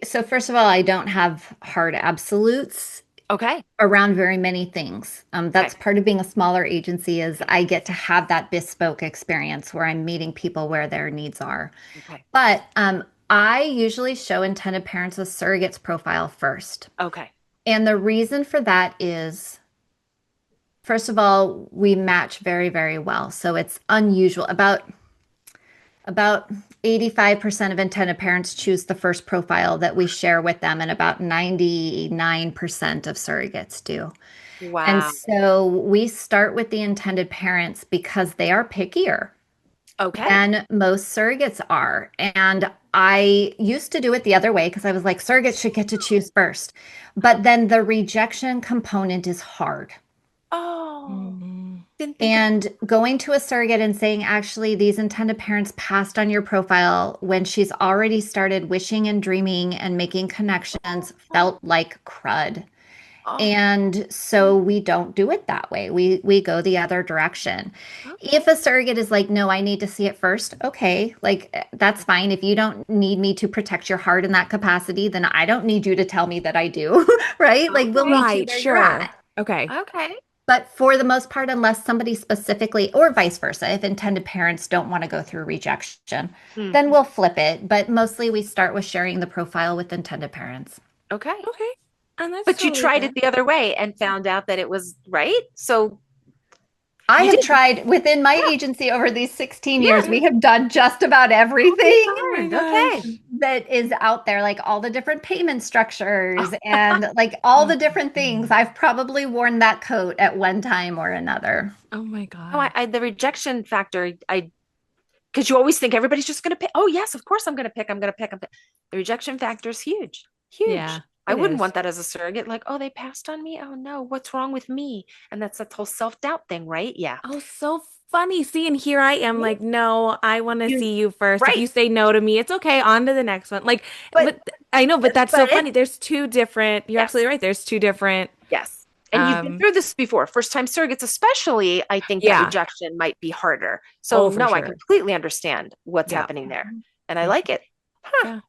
Speaker 3: So first of all, I don't have hard absolutes
Speaker 2: Okay.
Speaker 3: around very many things.
Speaker 2: Okay.
Speaker 3: That's part of being a smaller agency is I get to have that bespoke experience where I'm meeting people where their needs are.
Speaker 2: Okay.
Speaker 3: But I usually show intended parents a surrogate's profile first.
Speaker 2: Okay.
Speaker 3: And the reason for that is, first of all, we match very, very well. So it's unusual. About 85% of intended parents choose the first profile that we share with them, and about 99% of surrogates do. And
Speaker 2: Wow.
Speaker 3: so we start with the intended parents because they are pickier
Speaker 2: Okay.
Speaker 3: than most surrogates are. And I used to do it the other way because I was like, surrogates should get to choose first. But then the rejection component is hard.
Speaker 2: Oh,
Speaker 4: Mm.
Speaker 2: didn't think about
Speaker 3: And going to a surrogate and saying, actually, these intended parents passed on your profile when she's already started wishing and dreaming and making connections felt like crud.
Speaker 2: oh,
Speaker 3: And so we don't do it that way. We go the other direction.
Speaker 2: okay.
Speaker 3: If a surrogate is like, no, I need to see it first, okay, like that's fine. If you don't need me to protect your heart in that capacity, then I don't need you to tell me that I do, right? Like we'll
Speaker 2: Okay.
Speaker 3: meet you
Speaker 4: Right,
Speaker 3: where you're at.
Speaker 4: sure. Okay.
Speaker 2: Okay.
Speaker 3: But for the most part, unless somebody specifically, or vice versa, if intended parents don't want to go through rejection,
Speaker 2: Hmm.
Speaker 3: then we'll flip it. But mostly we start with sharing the profile with intended parents.
Speaker 2: Okay.
Speaker 4: Okay. And that's
Speaker 2: But you
Speaker 4: totally
Speaker 2: tried
Speaker 4: fair.
Speaker 2: it the other way and found out that it was right. So
Speaker 3: I
Speaker 2: you
Speaker 3: have
Speaker 2: did.
Speaker 3: tried within my
Speaker 2: Yeah.
Speaker 3: agency over these 16 years,
Speaker 2: Yeah.
Speaker 3: we have done just about
Speaker 2: You
Speaker 3: everything
Speaker 4: Oh my
Speaker 2: learned. Okay.
Speaker 4: gosh.
Speaker 3: that is out there, like all the different payment structures and like all
Speaker 4: Oh,
Speaker 3: the different things. I've probably worn that coat at one time or another.
Speaker 4: oh my
Speaker 2: No,
Speaker 4: gosh.
Speaker 2: the rejection factor, because you always think everybody's just going to pick. Oh, yes, of course I'm going to pick. I'm going to pick. The rejection factor is huge. Huge.
Speaker 4: Yeah,
Speaker 2: I
Speaker 4: it
Speaker 2: wouldn't
Speaker 4: is.
Speaker 2: want that as a surrogate. Like, oh, they passed on me. Oh, no. What's wrong with me? And that's that whole self-doubt thing, right? Yeah.
Speaker 4: Oh, so funny. See, and here I am like, no, I want to
Speaker 2: You,
Speaker 4: see you first. If
Speaker 2: right.
Speaker 4: you say no to me, it's okay. On to the next one. Like,
Speaker 3: But
Speaker 4: but I know, but that's so
Speaker 3: but
Speaker 4: funny. There's two different, you're
Speaker 2: Yes.
Speaker 4: absolutely right. There's two different,
Speaker 2: Yes. And you've been
Speaker 4: um,
Speaker 2: through this before. First time surrogates, especially, I think that
Speaker 4: yeah.
Speaker 2: rejection might be harder. So,
Speaker 4: Oh, for
Speaker 2: no, I
Speaker 4: sure.
Speaker 2: completely understand what's
Speaker 4: Yeah.
Speaker 2: happening there. And I
Speaker 4: Yeah.
Speaker 2: like it. Huh.
Speaker 4: Yeah.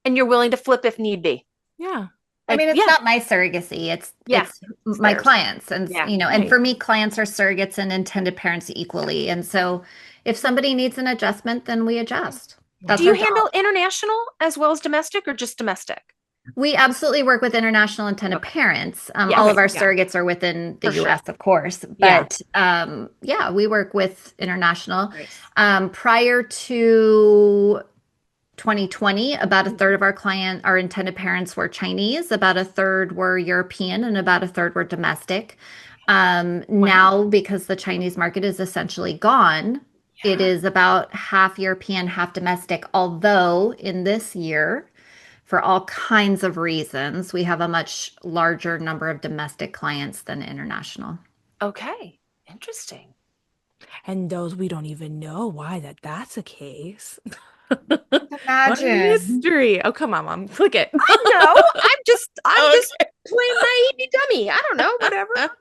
Speaker 2: And you're willing to flip if need be.
Speaker 4: Yeah.
Speaker 3: I mean, it's
Speaker 2: yeah,
Speaker 3: not my surrogacy.
Speaker 2: yeah,
Speaker 3: It's
Speaker 2: it's
Speaker 3: my
Speaker 2: theirs.
Speaker 3: clients, and
Speaker 2: Yeah.
Speaker 3: and
Speaker 4: Right.
Speaker 3: for me, clients are surrogates and intended parents equally. And so, if somebody needs an adjustment, then we adjust.
Speaker 2: Do
Speaker 3: That's
Speaker 2: you
Speaker 3: our job.
Speaker 2: handle international as well as domestic or just domestic?
Speaker 3: We absolutely work with international intended
Speaker 2: Okay.
Speaker 3: parents.
Speaker 2: Yeah,
Speaker 3: All of
Speaker 4: Okay.
Speaker 3: our
Speaker 4: Yeah.
Speaker 3: surrogates are within the
Speaker 2: for sure.
Speaker 3: US, of course,
Speaker 4: Yeah.
Speaker 3: but yeah, we work with international.
Speaker 2: Nice.
Speaker 3: Prior to 2020, about a third of our intended parents were Chinese, about a third were European, and about a third were domestic.
Speaker 4: Wow.
Speaker 3: Now, because the Chinese market is essentially gone, it
Speaker 2: Yeah.
Speaker 3: is about half European, half domestic. Although in this year, for all kinds of reasons, we have a much larger number of domestic clients than international.
Speaker 2: Okay. Interesting.
Speaker 4: And those we don't even know why that's the case. What a
Speaker 3: Imagine.
Speaker 4: mystery. Oh, come on, Mom. Click it.
Speaker 2: No, I'm just
Speaker 4: Okay.
Speaker 2: playing naive dummy. I don't know, whatever.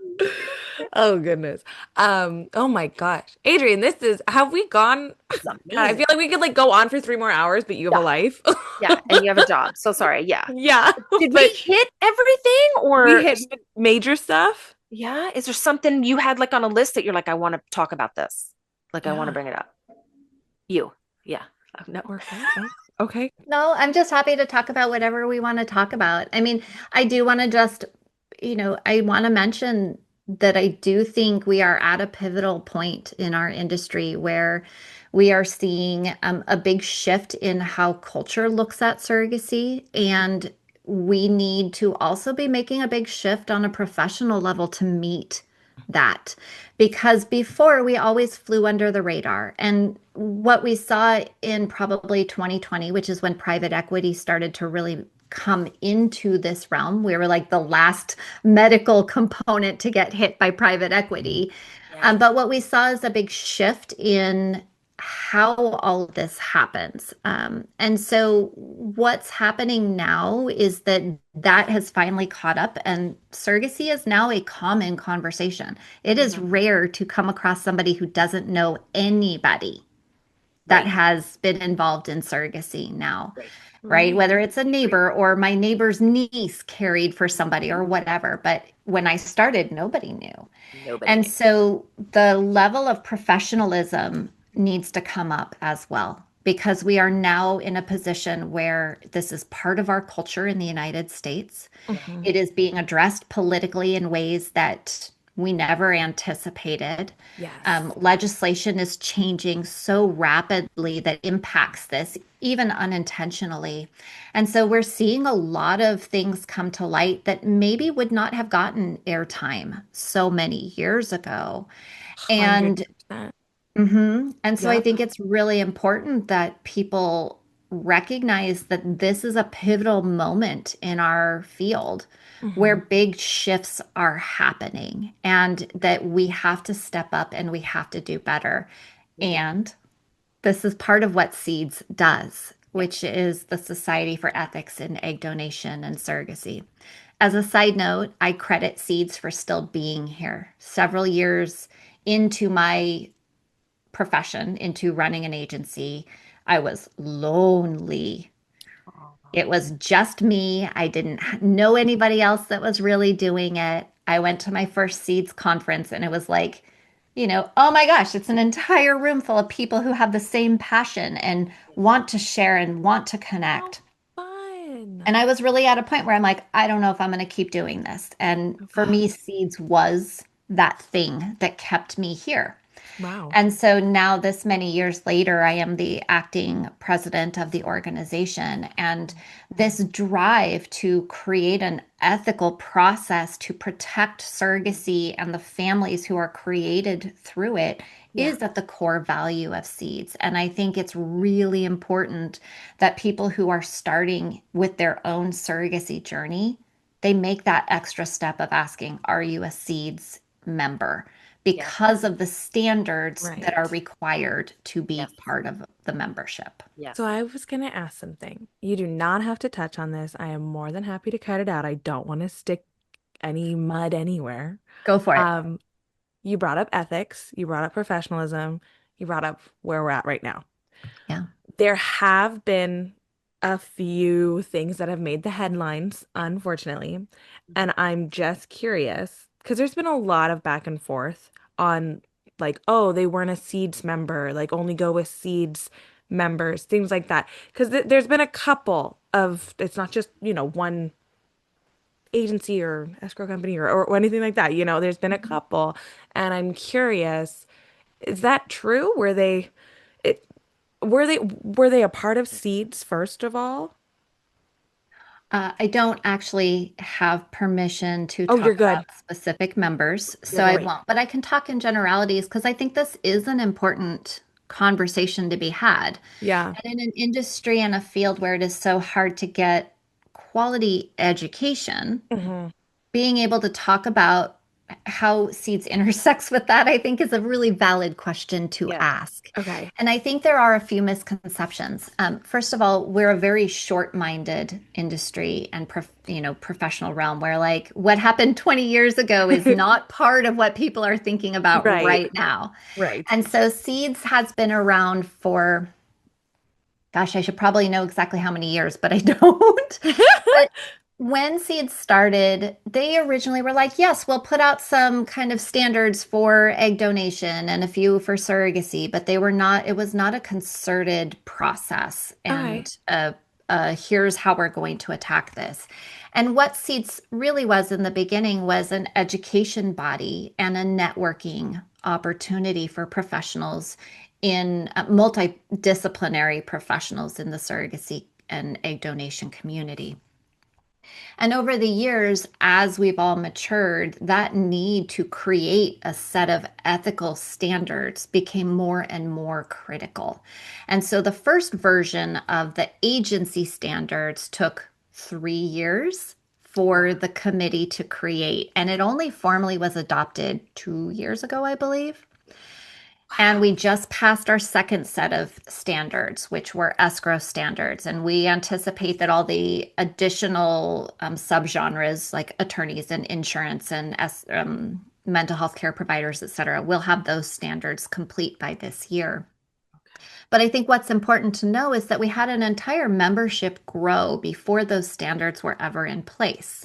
Speaker 4: Oh goodness. Oh my gosh. Adrienne, have we gone?
Speaker 2: This is
Speaker 4: God, I
Speaker 2: amazing.
Speaker 4: feel like we could like go on for 3 more hours, but you have a
Speaker 2: Yeah.
Speaker 4: life.
Speaker 2: Yeah. And you have a job. So sorry. Yeah.
Speaker 4: Yeah,
Speaker 2: Did we
Speaker 4: but
Speaker 2: hit everything
Speaker 4: we
Speaker 2: or
Speaker 4: hit major stuff.
Speaker 2: yeah? Is there something you had like on a list that you're like, I want to talk about this? Like I want to
Speaker 4: Yeah.
Speaker 2: bring it up. You. Yeah. No.
Speaker 4: Okay. Oh, okay.
Speaker 3: No, I'm just happy to talk about whatever we want to talk about. I mean, I do want to just, I want to mention that I do think we are at a pivotal point in our industry where we are seeing a big shift in how culture looks at surrogacy. And we need to also be making a big shift on a professional level to meet that. Because before we always flew under the radar. And what we saw in probably 2020, which is when private equity started to really come into this realm, we were like the last medical component to get hit by private equity.
Speaker 2: Yeah.
Speaker 3: But what we saw is a big shift in how all of this happens. And so what's happening now is that that has finally caught up, and surrogacy is now a common conversation. It is
Speaker 2: Mhm.
Speaker 3: rare to come across somebody who doesn't know anybody that
Speaker 2: Right.
Speaker 3: has been involved in surrogacy now,
Speaker 2: Right.
Speaker 3: right?
Speaker 4: Right.
Speaker 3: Whether it's a neighbor or my neighbor's niece carried for somebody or whatever. But when I started, nobody knew.
Speaker 2: Nobody
Speaker 3: And
Speaker 2: knew.
Speaker 3: so the level of professionalism needs to come up as well, because we are now in a position where this is part of our culture in the United States.
Speaker 2: Yeah.
Speaker 4: Hmm.
Speaker 3: It is being addressed politically in ways that we never anticipated.
Speaker 4: Yes.
Speaker 3: Legislation is changing so rapidly that impacts this, even unintentionally. And so we're seeing a lot of things come to light that maybe would not have gotten airtime so many years ago. And
Speaker 4: 100%.
Speaker 3: and so I
Speaker 4: Yep.
Speaker 3: think it's really important that people recognize that this is a pivotal moment in our field where
Speaker 4: Hmm.
Speaker 3: big shifts are happening, and that we have to step up and we have to do better.
Speaker 2: We do.
Speaker 3: And this is part of what SEEDS does,
Speaker 2: Yeah.
Speaker 3: which is the Society for Ethics in Egg Donation and Surrogacy. As a side note, I credit SEEDS for still being here. Several years into my profession, into running an agency, I was lonely.
Speaker 2: Oh,
Speaker 3: It was just me. I didn't know anybody else that was really doing it. I went to my first Seeds conference and it was like, oh my gosh, it's an entire room full of people who have the same passion and want to share and want to
Speaker 4: How
Speaker 3: connect.
Speaker 4: fun.
Speaker 3: And I was really at a point where I'm like, I don't know if I'm going to keep doing this. And for me, Seeds was that thing that kept me here.
Speaker 4: Wow.
Speaker 3: And so now, this many years later, I am the acting president of the organization. And this drive to create an ethical process to protect surrogacy and the families who are created through it
Speaker 2: yeah.
Speaker 3: is at the core value of Seeds. And I think it's really important that people who are starting with their own surrogacy journey, they make that extra step of asking, are you a Seeds member?
Speaker 2: Yeah.
Speaker 3: Because of the standards that are
Speaker 4: Right.
Speaker 3: required to be
Speaker 2: Yes.
Speaker 3: part of the membership.
Speaker 4: So
Speaker 2: Yes.
Speaker 4: I was gonna ask something. You do not have to touch on this. I am more than happy to cut it out. I don't want to stick any mud anywhere.
Speaker 3: Go for it.
Speaker 4: Um, you brought up ethics, you brought up professionalism, you brought up where we're at right now.
Speaker 3: Yeah.
Speaker 4: There have been a few things that have made the headlines, unfortunately. And I'm just curious because there's been a lot of back and forth on like, oh, they weren't a Seeds member, like only go with Seeds members, things like that. Because there's been a couple of, it's not just, one agency or escrow company or anything like that. There's been a couple. And I'm curious, is that true? It, were they a part of Seeds first of all?
Speaker 3: I don't actually have permission to
Speaker 4: Oh, you're
Speaker 3: talk
Speaker 4: good.
Speaker 3: about specific members,
Speaker 4: You're
Speaker 3: so I
Speaker 4: good.
Speaker 3: won't. But I can talk in generalities because I think this is an important conversation to be had.
Speaker 4: Yeah.
Speaker 3: And in an industry and a field where it is so hard to get quality education,
Speaker 4: Hmm.
Speaker 3: being able to talk about how seeds intersects with that, I think is a really valid question to
Speaker 2: Yes.
Speaker 3: ask.
Speaker 4: Okay.
Speaker 3: And I think there are a few misconceptions. First of all, we're a very short-minded industry and professional realm where like what happened 20 years ago is not part of what people are thinking about
Speaker 4: Right.
Speaker 3: right now.
Speaker 4: Right.
Speaker 3: And so seeds has been around for, gosh, I should probably know exactly how many years, but I don't. But when Seeds started, they originally were like, yes, we'll put out some kind of standards for egg donation and a few for surrogacy, but it was not a concerted process.
Speaker 4: Okay.
Speaker 3: And here's how we're going to attack this. And what Seeds really was in the beginning was an education body and a networking opportunity for professionals in multidisciplinary professionals in the surrogacy and egg donation community. And over the years, as we've all matured, that need to create a set of ethical standards became more and more critical. And so the first version of the agency standards took 3 years for the committee to create. And it only formally was adopted 2 years ago, I believe. And we just passed our second set of standards, which were escrow standards. And we anticipate that all the additional subgenres like attorneys and insurance and mental health care providers, et cetera, will have those standards complete by this year. But I think what's important to know is that we had an entire membership grow before those standards were ever in place.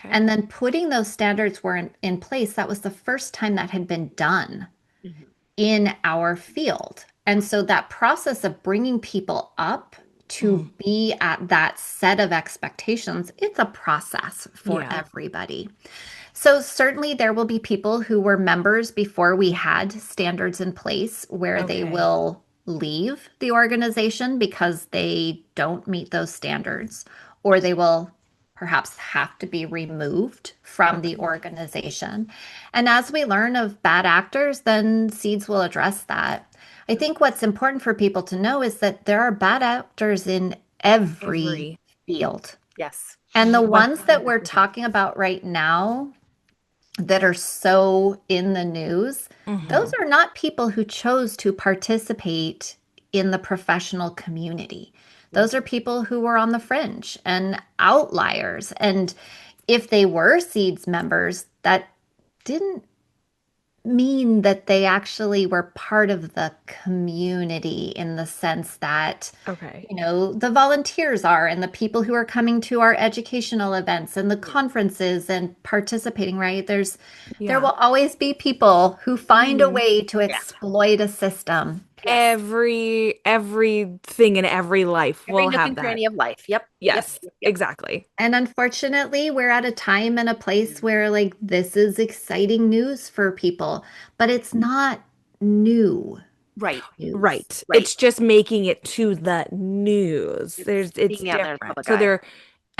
Speaker 4: Okay.
Speaker 3: And then putting those standards were in place, that was the first time that had been done
Speaker 2: Mhm.
Speaker 3: in our field. And so that process of bringing people up to
Speaker 4: Mhm.
Speaker 3: be at that set of expectations, it's a process for
Speaker 4: Yeah.
Speaker 3: everybody. So certainly there will be people who were members before we had standards in place where they
Speaker 4: Okay.
Speaker 3: will leave the organization because they don't meet those standards, or they will perhaps have to be removed from the
Speaker 4: Okay.
Speaker 3: organization. And as we learn of bad actors, then Seeds will address that. I think what's important for people to know is that there are bad actors in every
Speaker 4: Every
Speaker 3: field.
Speaker 2: Yes.
Speaker 3: And the ones that we're
Speaker 4: 100%.
Speaker 3: talking about right now that are so in the news, those
Speaker 4: Hmm.
Speaker 3: are not people who chose to participate in the professional community. Those are people who were on the fringe and outliers. And if they were Seeds members, that didn't mean that they actually were part of the community in the sense that,
Speaker 4: Okay.
Speaker 3: the volunteers are and the people who are coming to our educational events and the
Speaker 2: Yeah.
Speaker 3: conferences and participating, right? There
Speaker 4: Yeah.
Speaker 3: will always be people who find a
Speaker 4: Hmm.
Speaker 3: way to
Speaker 2: Yeah.
Speaker 3: exploit a system.
Speaker 2: Yes.
Speaker 4: Everything in every life
Speaker 2: Every
Speaker 4: will
Speaker 2: nook
Speaker 4: have
Speaker 2: and
Speaker 4: that.
Speaker 2: cranny of life. Yep. Yep.
Speaker 4: Yes,
Speaker 2: Yep. Yep.
Speaker 4: exactly.
Speaker 3: And unfortunately, we're at a time and a place where like this is exciting news for people, but it's not new
Speaker 2: Right.
Speaker 3: news.
Speaker 4: Right.
Speaker 2: Right.
Speaker 4: It's just making it to the news.
Speaker 2: It's
Speaker 4: It's
Speaker 2: being out there in the
Speaker 4: different.
Speaker 2: public
Speaker 4: So
Speaker 2: eye.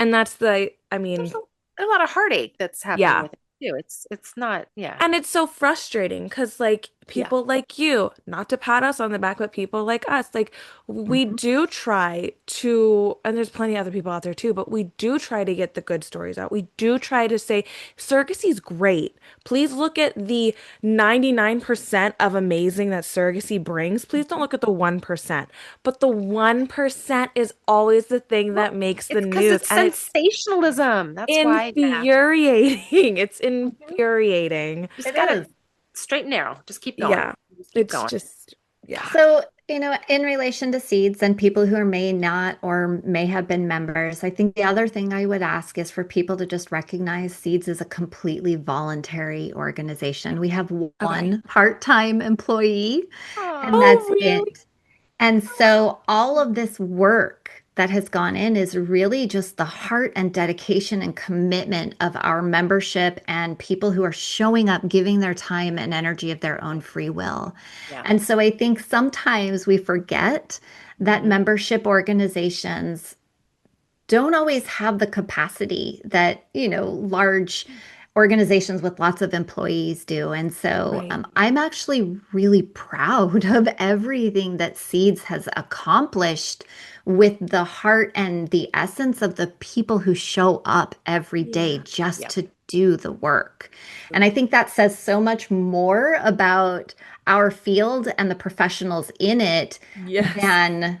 Speaker 4: and that's
Speaker 2: There's
Speaker 4: mean,
Speaker 2: a lot of heartache that's happening
Speaker 4: yeah.
Speaker 2: with it too. It's not. Yeah.
Speaker 4: And it's so frustrating because, like,
Speaker 2: Yeah.
Speaker 4: people like you, not to pat us on the back, but people like us, like, we
Speaker 3: Mhm.
Speaker 4: do try to, and there's plenty of other people out there too, but we do try to get the good stories out. We do try to say, surrogacy is great. Please look at the 99% of amazing that surrogacy brings. Please don't look at the 1%. But the 1% is always the thing
Speaker 2: Well,
Speaker 4: that makes the
Speaker 2: it's because
Speaker 4: news.
Speaker 2: it's
Speaker 4: And it's
Speaker 2: sensationalism. That's why that
Speaker 4: infuriating. It's
Speaker 2: Mhm. Just
Speaker 3: It
Speaker 2: gotta
Speaker 3: is.
Speaker 2: straight and narrow. Just keep going.
Speaker 4: yeah,
Speaker 2: Just keep
Speaker 4: it's
Speaker 2: going.
Speaker 4: just, yeah.
Speaker 3: So In relation to seeds and people who may not or may have been members, I think the other thing I would ask is for people to just recognize seeds as a completely voluntary organization. We have
Speaker 4: Okay.
Speaker 3: one part-time employee, and
Speaker 2: Oh,
Speaker 3: that's
Speaker 4: Oh, really?
Speaker 3: it. And so all of this work that has gone in is really just the heart and dedication and commitment of our membership and people who are showing up, giving their time and energy of their own free will.
Speaker 2: yeah.
Speaker 3: And so I think sometimes we forget that
Speaker 2: Mhm.
Speaker 3: membership organizations don't always have the capacity that, large organizations with lots of employees do. And so
Speaker 4: Right.
Speaker 3: I'm actually really proud of everything that Seeds has accomplished with the heart and the essence of the people who show up every day
Speaker 4: Yeah.
Speaker 3: just
Speaker 2: Yeah.
Speaker 3: to do the work. And I think that says so much more about our field and the professionals in it
Speaker 4: Yes.
Speaker 3: than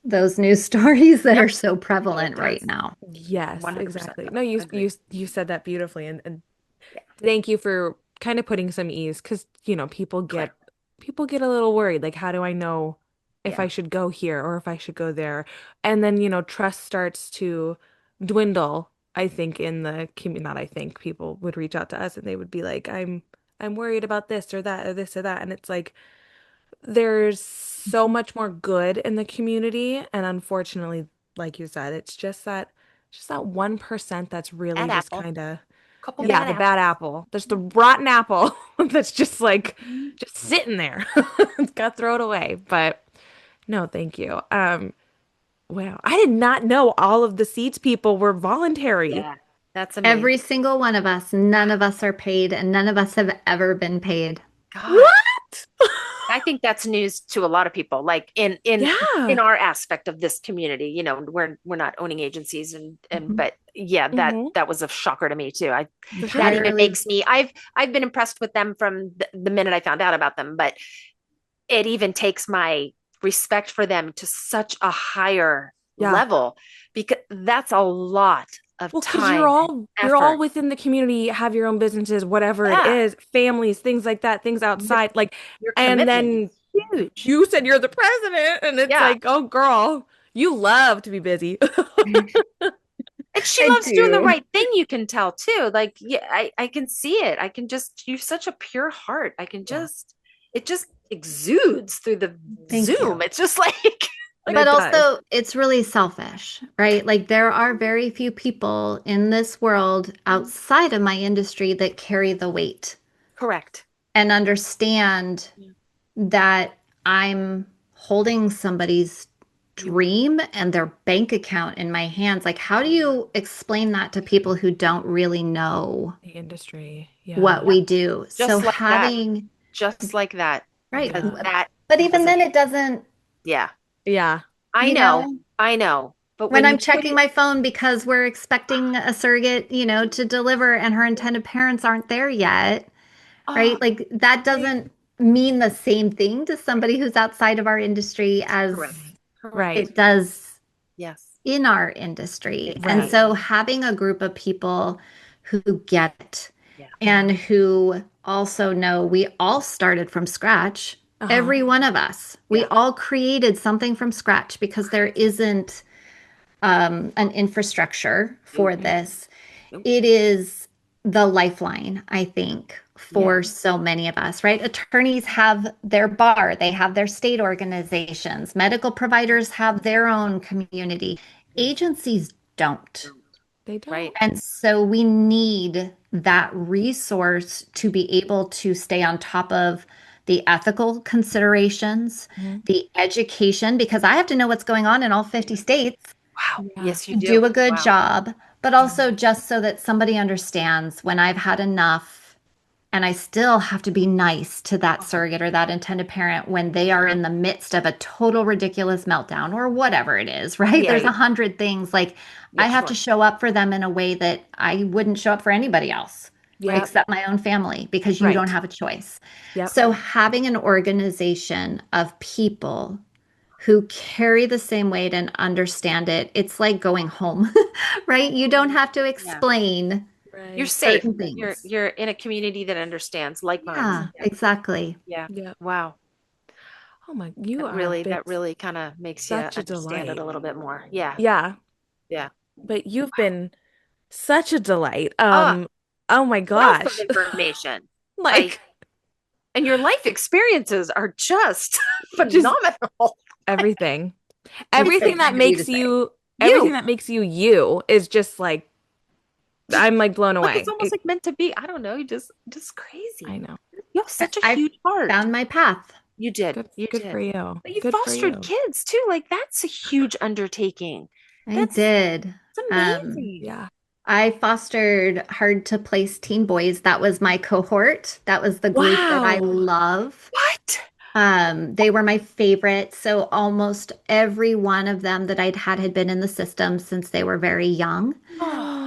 Speaker 3: those news stories that
Speaker 2: Yep.
Speaker 3: are so
Speaker 2: No, it
Speaker 3: prevalent right
Speaker 2: does.
Speaker 3: now.
Speaker 4: Yes,
Speaker 2: 100%
Speaker 4: exactly. No, you
Speaker 2: agree.
Speaker 4: you you said that beautifully, and
Speaker 2: Yeah.
Speaker 4: thank you for kind of putting some ease because
Speaker 2: Clear.
Speaker 4: people get a little worried, like how do I know if
Speaker 2: Yeah.
Speaker 4: I should go here or if I should go there? And then, trust starts to dwindle, I think, in the community. Not I think people would reach out to us and they would be like, I'm worried about this or that or this or that. And it's like there's so much more good in the community. And unfortunately, like you said, it's just that 1% that's really
Speaker 2: Bad
Speaker 4: just
Speaker 2: apple.
Speaker 4: kind of,
Speaker 2: Couple
Speaker 4: yeah,
Speaker 2: bad
Speaker 4: the bad
Speaker 2: apples.
Speaker 4: apple. There's the rotten apple that's just like
Speaker 2: Mhm.
Speaker 4: just sitting there. Got to throw it away. But no, thank you. Wow. I did not know all of the seeds people were voluntary.
Speaker 2: Yeah. That's amazing.
Speaker 3: Every single one of us, none of us are paid, and none of us have ever been paid.
Speaker 2: Gosh.
Speaker 4: What?
Speaker 2: I think that's news to a lot of people, like in
Speaker 4: Yeah.
Speaker 2: our aspect of this community. We're not owning agencies, and
Speaker 3: Mhm.
Speaker 2: but yeah, that
Speaker 4: Hmm.
Speaker 2: that was a shocker to me too. I
Speaker 4: For
Speaker 2: that
Speaker 4: sure.
Speaker 2: even
Speaker 3: Entirely.
Speaker 2: makes me I've been impressed with them from the minute I found out about them, but it even takes my respect for them to such a higher
Speaker 4: Yeah.
Speaker 2: level because that's a lot of
Speaker 4: Well, because you're
Speaker 2: time and
Speaker 4: all
Speaker 2: effort.
Speaker 4: within the community, have your own businesses, whatever it
Speaker 2: Yeah,
Speaker 4: is, families, things like that, things outside. Like,
Speaker 2: your
Speaker 4: and
Speaker 2: commitment
Speaker 4: then
Speaker 2: is huge.
Speaker 4: you said you're the president, and it's
Speaker 2: Yeah.
Speaker 4: like, oh girl, you love to be busy.
Speaker 2: And she
Speaker 3: I
Speaker 2: loves doing the
Speaker 3: do.
Speaker 2: right thing, you can tell too. Like, yeah, I can see it. I can just, you're such a pure heart. I can
Speaker 4: Yeah.
Speaker 2: just, it just exudes through the
Speaker 3: Thank you.
Speaker 2: Zoom. It's just like,
Speaker 4: And
Speaker 3: But
Speaker 4: it does.
Speaker 3: also, it's really selfish, right? Like, there are very few people in this world outside of my industry that carry the weight
Speaker 2: correct.
Speaker 3: and understand
Speaker 2: Yeah.
Speaker 3: that I'm holding somebody's
Speaker 2: You,
Speaker 3: dream and their bank account in my hands. Like, how do you explain that to people who don't really know
Speaker 4: The industry.
Speaker 3: what
Speaker 4: Yeah.
Speaker 2: yeah,
Speaker 3: we do? So
Speaker 2: just like that,
Speaker 3: having,
Speaker 2: just like that,
Speaker 3: right.
Speaker 2: because
Speaker 4: Yeah.
Speaker 2: that
Speaker 3: But even
Speaker 2: was a,
Speaker 3: then, it doesn't,
Speaker 2: yeah,
Speaker 4: Yeah.
Speaker 2: I
Speaker 3: you
Speaker 2: know,
Speaker 3: know,
Speaker 2: I know. But
Speaker 3: when
Speaker 2: when you
Speaker 3: I'm
Speaker 2: put
Speaker 3: checking
Speaker 2: it,
Speaker 3: my phone because we're expecting a surrogate, to deliver and her intended parents aren't there yet,
Speaker 2: oh,
Speaker 3: right? Like, that
Speaker 2: right,
Speaker 3: doesn't mean the same thing to somebody who's outside of our industry as
Speaker 2: correct,
Speaker 4: Right.
Speaker 2: correct.
Speaker 4: Right.
Speaker 3: it does
Speaker 2: Yes,
Speaker 3: in our industry. And
Speaker 4: Right.
Speaker 3: so
Speaker 2: exactly.
Speaker 3: having a group of people who get it
Speaker 2: Yeah,
Speaker 3: and who also know we all started from scratch,
Speaker 4: Uh-huh.
Speaker 3: every one of us, we
Speaker 2: yeah,
Speaker 3: all created something from scratch because there isn't an infrastructure
Speaker 2: nope,
Speaker 3: for this.
Speaker 2: nope.
Speaker 3: It is the lifeline, I think,
Speaker 4: Yeah.
Speaker 3: for so many of us, right? Attorneys have their bar, they have their state organizations, medical providers have their own community.
Speaker 2: Yeah.
Speaker 3: Agencies don't.
Speaker 4: They
Speaker 2: Right.
Speaker 4: don't.
Speaker 3: And so we need that resource to be able to stay on top of the ethical considerations,
Speaker 4: Mhm.
Speaker 3: the education, because I have to know what's going on in all 50 states
Speaker 2: Wow.
Speaker 4: Yeah.
Speaker 2: Yes, you do.
Speaker 3: do a good
Speaker 2: Wow.
Speaker 3: job, but also just so that somebody understands when I've had enough and I still have to be nice to that
Speaker 2: Oh,
Speaker 3: surrogate or that intended parent when they are in the midst of a total ridiculous meltdown or whatever it is, right? There's
Speaker 2: right.
Speaker 3: 100 things like I
Speaker 2: Yeah,
Speaker 3: have to
Speaker 2: sure.
Speaker 3: show up for them in a way that I wouldn't show up for anybody else
Speaker 2: Right.
Speaker 4: Yep.
Speaker 3: except my own family because you don't
Speaker 2: Right.
Speaker 3: have a choice.
Speaker 4: Yep.
Speaker 3: So having an organization of people who carry the same weight and understand it, it's like going home, right? You don't have to
Speaker 2: Yeah.
Speaker 3: explain
Speaker 2: You're
Speaker 4: Right.
Speaker 2: safe.
Speaker 3: certain
Speaker 2: You're
Speaker 3: things.
Speaker 2: you're in a community that understands like minds.
Speaker 3: Yeah,
Speaker 2: Yeah.
Speaker 3: exactly.
Speaker 2: Yeah.
Speaker 4: Yep.
Speaker 2: Wow.
Speaker 4: Oh my, you
Speaker 2: That
Speaker 4: have
Speaker 2: really,
Speaker 4: been
Speaker 2: that really kind of makes you
Speaker 4: such a
Speaker 2: understand it
Speaker 4: delight.
Speaker 2: a little bit more. Yeah.
Speaker 4: Yeah,
Speaker 2: Yeah.
Speaker 4: but you've been such a delight.
Speaker 2: Oh,
Speaker 4: Oh my
Speaker 2: wealth of
Speaker 4: gosh.
Speaker 2: information. Like,
Speaker 4: Like
Speaker 2: and your life experiences are just
Speaker 4: just
Speaker 2: phenomenal.
Speaker 4: everything.
Speaker 3: It's so
Speaker 4: Everything that
Speaker 3: kind of you to
Speaker 4: makes
Speaker 3: say.
Speaker 4: you everything
Speaker 2: You.
Speaker 4: that makes you you is just like I'm like blown
Speaker 2: Like it's
Speaker 4: away.
Speaker 2: almost like meant to be. I don't know. You just
Speaker 4: I
Speaker 2: crazy.
Speaker 4: know.
Speaker 2: You have such a
Speaker 3: I
Speaker 2: huge heart.
Speaker 3: found my path.
Speaker 2: You did. You
Speaker 4: Good for
Speaker 2: did.
Speaker 4: you.
Speaker 2: But you
Speaker 4: Good for
Speaker 2: fostered
Speaker 4: you.
Speaker 2: kids too. Like that's a huge undertaking.
Speaker 3: I
Speaker 2: That's
Speaker 3: did.
Speaker 2: amazing.
Speaker 4: Yeah.
Speaker 3: I fostered hard to place teen boys. That was my cohort. That was the group that I
Speaker 4: Wow.
Speaker 3: love.
Speaker 2: What?
Speaker 3: They were my favorite. So almost every one of them that I'd had been in the system since they were very young.